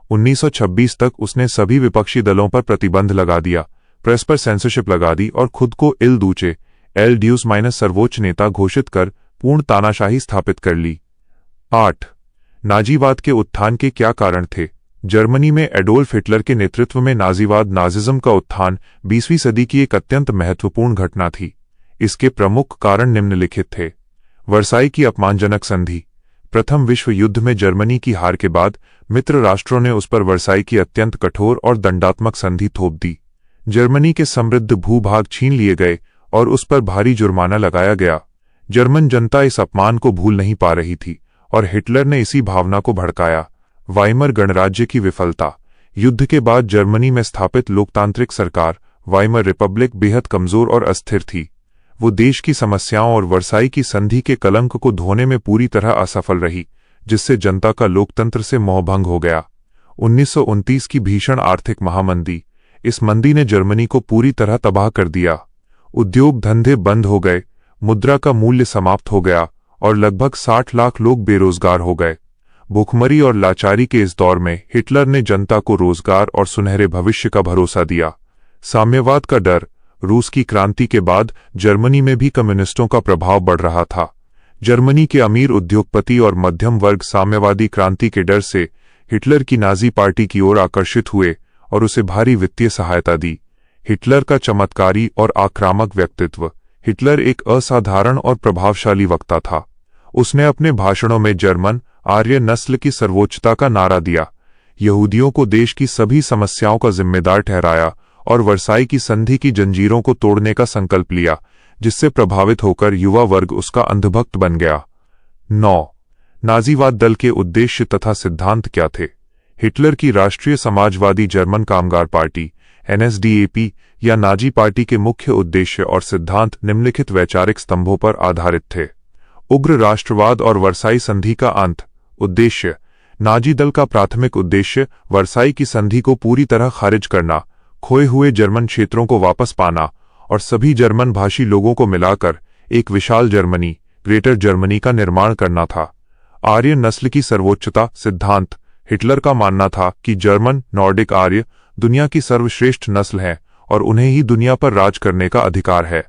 1926 तक उसने सभी विपक्षी दलों पर प्रतिबंध लगा दिया, प्रेस पर सेंसरशिप लगा दी और खुद को इल दूचे एल ड्यूस माइनस सर्वोच्च नेता घोषित कर पूर्ण तानाशाही स्थापित कर ली। 8. नाजीवाद के उत्थान के क्या कारण थे? जर्मनी में एडोल्फ हिटलर के नेतृत्व में नाजीवाद नाजिज्म का उत्थान 20वीं सदी की एक अत्यंत महत्वपूर्ण घटना थी। इसके प्रमुख कारण निम्नलिखित थे। वर्साई की अपमानजनक संधि। प्रथम विश्व युद्ध में जर्मनी की हार के बाद मित्र राष्ट्रों ने उस पर वर्साई की अत्यंत कठोर और दंडात्मक संधि थोप दी। जर्मनी के समृद्ध भूभाग छीन लिए गए और उस पर भारी जुर्माना लगाया गया। जर्मन जनता इस अपमान को भूल नहीं पा रही थी और हिटलर ने इसी भावना को भड़काया। वाइमर गणराज्य की विफलता। युद्ध के बाद जर्मनी में स्थापित लोकतांत्रिक सरकार वाइमर रिपब्लिक बेहद कमजोर और अस्थिर थी। वो देश की समस्याओं और वर्साई की संधि के कलंक को धोने में पूरी तरह असफल रही, जिससे जनता का लोकतंत्र से मोहभंग हो गया। 1929 की भीषण आर्थिक महामंदी। इस मंदी ने जर्मनी को पूरी तरह तबाह कर दिया। उद्योग धंधे बंद हो गए, मुद्रा का मूल्य समाप्त हो गया और लगभग 60 लाख लोग बेरोजगार हो गए। भूखमरी और लाचारी के इस दौर में हिटलर ने जनता को रोजगार और सुनहरे भविष्य का भरोसा दिया। साम्यवाद का डर। रूस की क्रांति के बाद जर्मनी में भी कम्युनिस्टों का प्रभाव बढ़ रहा था। जर्मनी के अमीर उद्योगपति और मध्यम वर्ग साम्यवादी क्रांति के डर से हिटलर की नाजी पार्टी की ओर आकर्षित हुए और उसे भारी वित्तीय सहायता दी। हिटलर का चमत्कारी और आक्रामक व्यक्तित्व। हिटलर एक असाधारण और प्रभावशाली वक्ता था। उसने अपने भाषणों में जर्मन आर्य नस्ल की सर्वोच्चता का नारा दिया, यहूदियों को देश की सभी समस्याओं का जिम्मेदार ठहराया और वर्साई की संधि की जंजीरों को तोड़ने का संकल्प लिया, जिससे प्रभावित होकर युवा वर्ग उसका अंधभक्त बन गया। 9. नाजीवाद दल के उद्देश्य तथा सिद्धांत क्या थे? हिटलर की राष्ट्रीय समाजवादी जर्मन कामगार पार्टी NSDAP या नाजी पार्टी के मुख्य उद्देश्य और सिद्धांत निम्नलिखित वैचारिक स्तंभों पर आधारित थे। उग्र राष्ट्रवाद और वर्साई संधि का अंत। उद्देश्य। नाजी दल का प्राथमिक उद्देश्य वर्साई की संधि को पूरी तरह खारिज करना, खोए हुए जर्मन क्षेत्रों को वापस पाना और सभी जर्मन भाषी लोगों को मिलाकर एक विशाल जर्मनी, ग्रेटर जर्मनी का निर्माण करना था। आर्य नस्ल की सर्वोच्चता सिद्धांत। हिटलर का मानना था कि जर्मन नॉर्डिक आर्य दुनिया की सर्वश्रेष्ठ नस्ल हैं और उन्हें ही दुनिया पर राज करने का अधिकार है।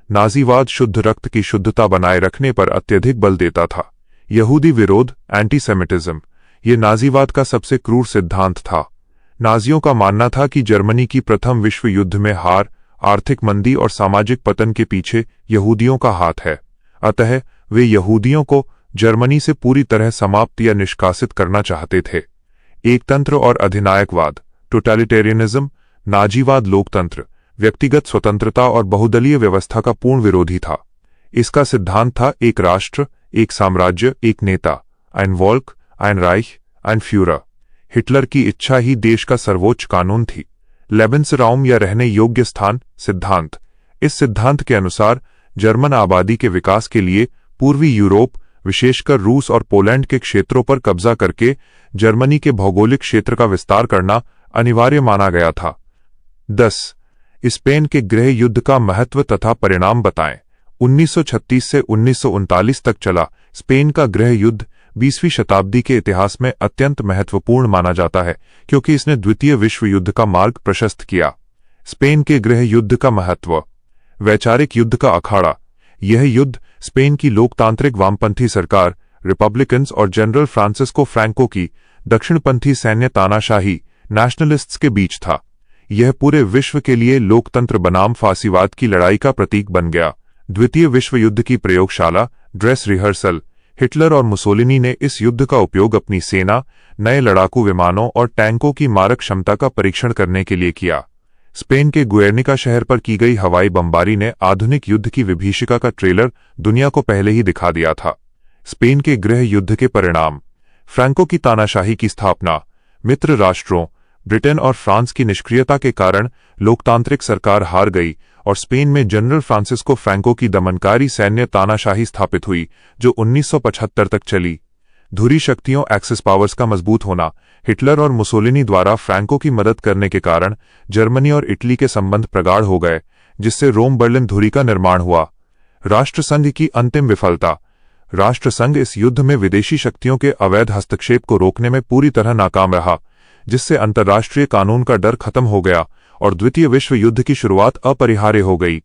नाजीवाद शुद्ध रक्त की शुद्धता बनाए रखने पर अत्यधिक बल देता था। यहूदी विरोध एंटीसेमिटिज्म। ये नाजीवाद का सबसे क्रूर सिद्धांत था। नाजियों का मानना था कि जर्मनी की प्रथम विश्व युद्ध में हार, आर्थिक मंदी और सामाजिक पतन के पीछे यहूदियों का हाथ है। अतः वे यहूदियों को जर्मनी से पूरी तरह समाप्त या निष्कासित करना चाहते थे। एकतंत्र और अधिनायकवाद टोटलिटेरियनिज्म। नाजीवाद लोकतंत्र, व्यक्तिगत स्वतंत्रता और बहुदलीय व्यवस्था का पूर्ण विरोधी था। इसका सिद्धांत था एक राष्ट्र, एक साम्राज्य, एक नेता, ein Volk, ein Reich, ein Führer। Hitler की इच्छा ही देश का सर्वोच्च कानून थी। लेबेंसराउम या रहने योग्य स्थान सिद्धांत। इस सिद्धांत के अनुसार जर्मन आबादी के विकास के लिए पूर्वी यूरोप, विशेषकर रूस और पोलैंड के क्षेत्रों पर कब्जा करके जर्मनी के भौगोलिक क्षेत्र का विस्तार करना अनिवार्य माना गया था। 10. स्पेन के गृह युद्ध का महत्व तथा परिणाम बताएं। 1936 से 1939 तक चला स्पेन का गृह युद्ध 20वीं शताब्दी के इतिहास में अत्यंत महत्वपूर्ण माना जाता है, क्योंकि इसने द्वितीय विश्व युद्ध का मार्ग प्रशस्त किया। स्पेन के गृह युद्ध का महत्व। वैचारिक युद्ध का अखाड़ा। यह युद्ध स्पेन की लोकतांत्रिक वामपंथी सरकार रिपब्लिकन्स और जनरल फ्रांसिस्को फ्रैंको की दक्षिणपंथी सैन्य तानाशाही नेशनलिस्ट्स के बीच था। यह पूरे विश्व के लिए लोकतंत्र बनाम फासीवाद की लड़ाई का प्रतीक बन गया। द्वितीय विश्व युद्ध की प्रयोगशाला ड्रेस रिहर्सल। हिटलर और मुसोलिनी ने इस युद्ध का उपयोग अपनी सेना, नए लड़ाकू विमानों और टैंकों की मारक क्षमता का परीक्षण करने के लिए किया। स्पेन के गुएर्निका शहर पर की गई हवाई बमबारी ने आधुनिक युद्ध की विभीषिका का ट्रेलर दुनिया को पहले ही दिखा दिया था। स्पेन के गृह युद्ध के परिणाम। फ्रैंको की तानाशाही की स्थापना। मित्र राष्ट्रों ब्रिटेन और फ्रांस की निष्क्रियता के कारण लोकतांत्रिक सरकार हार गई और स्पेन में जनरल फ्रांसिस्को फ्रैंको की दमनकारी सैन्य तानाशाही स्थापित हुई, जो 1975 तक चली। धुरी शक्तियों एक्सिस पावर्स का मजबूत होना। हिटलर और मुसोलिनी द्वारा फ्रैंको की मदद करने के कारण जर्मनी और इटली के संबंध प्रगाढ़ हो गए, जिससे रोम बर्लिन धुरी का निर्माण हुआ। राष्ट्रसंघ की अंतिम विफलता। राष्ट्रसंघ इस युद्ध में विदेशी शक्तियों के अवैध हस्तक्षेप को रोकने में पूरी तरह नाकाम रहा, जिससे अंतर्राष्ट्रीय कानून का डर खत्म हो गया और द्वितीय विश्व युद्ध की शुरुआत अपरिहार्य हो गई।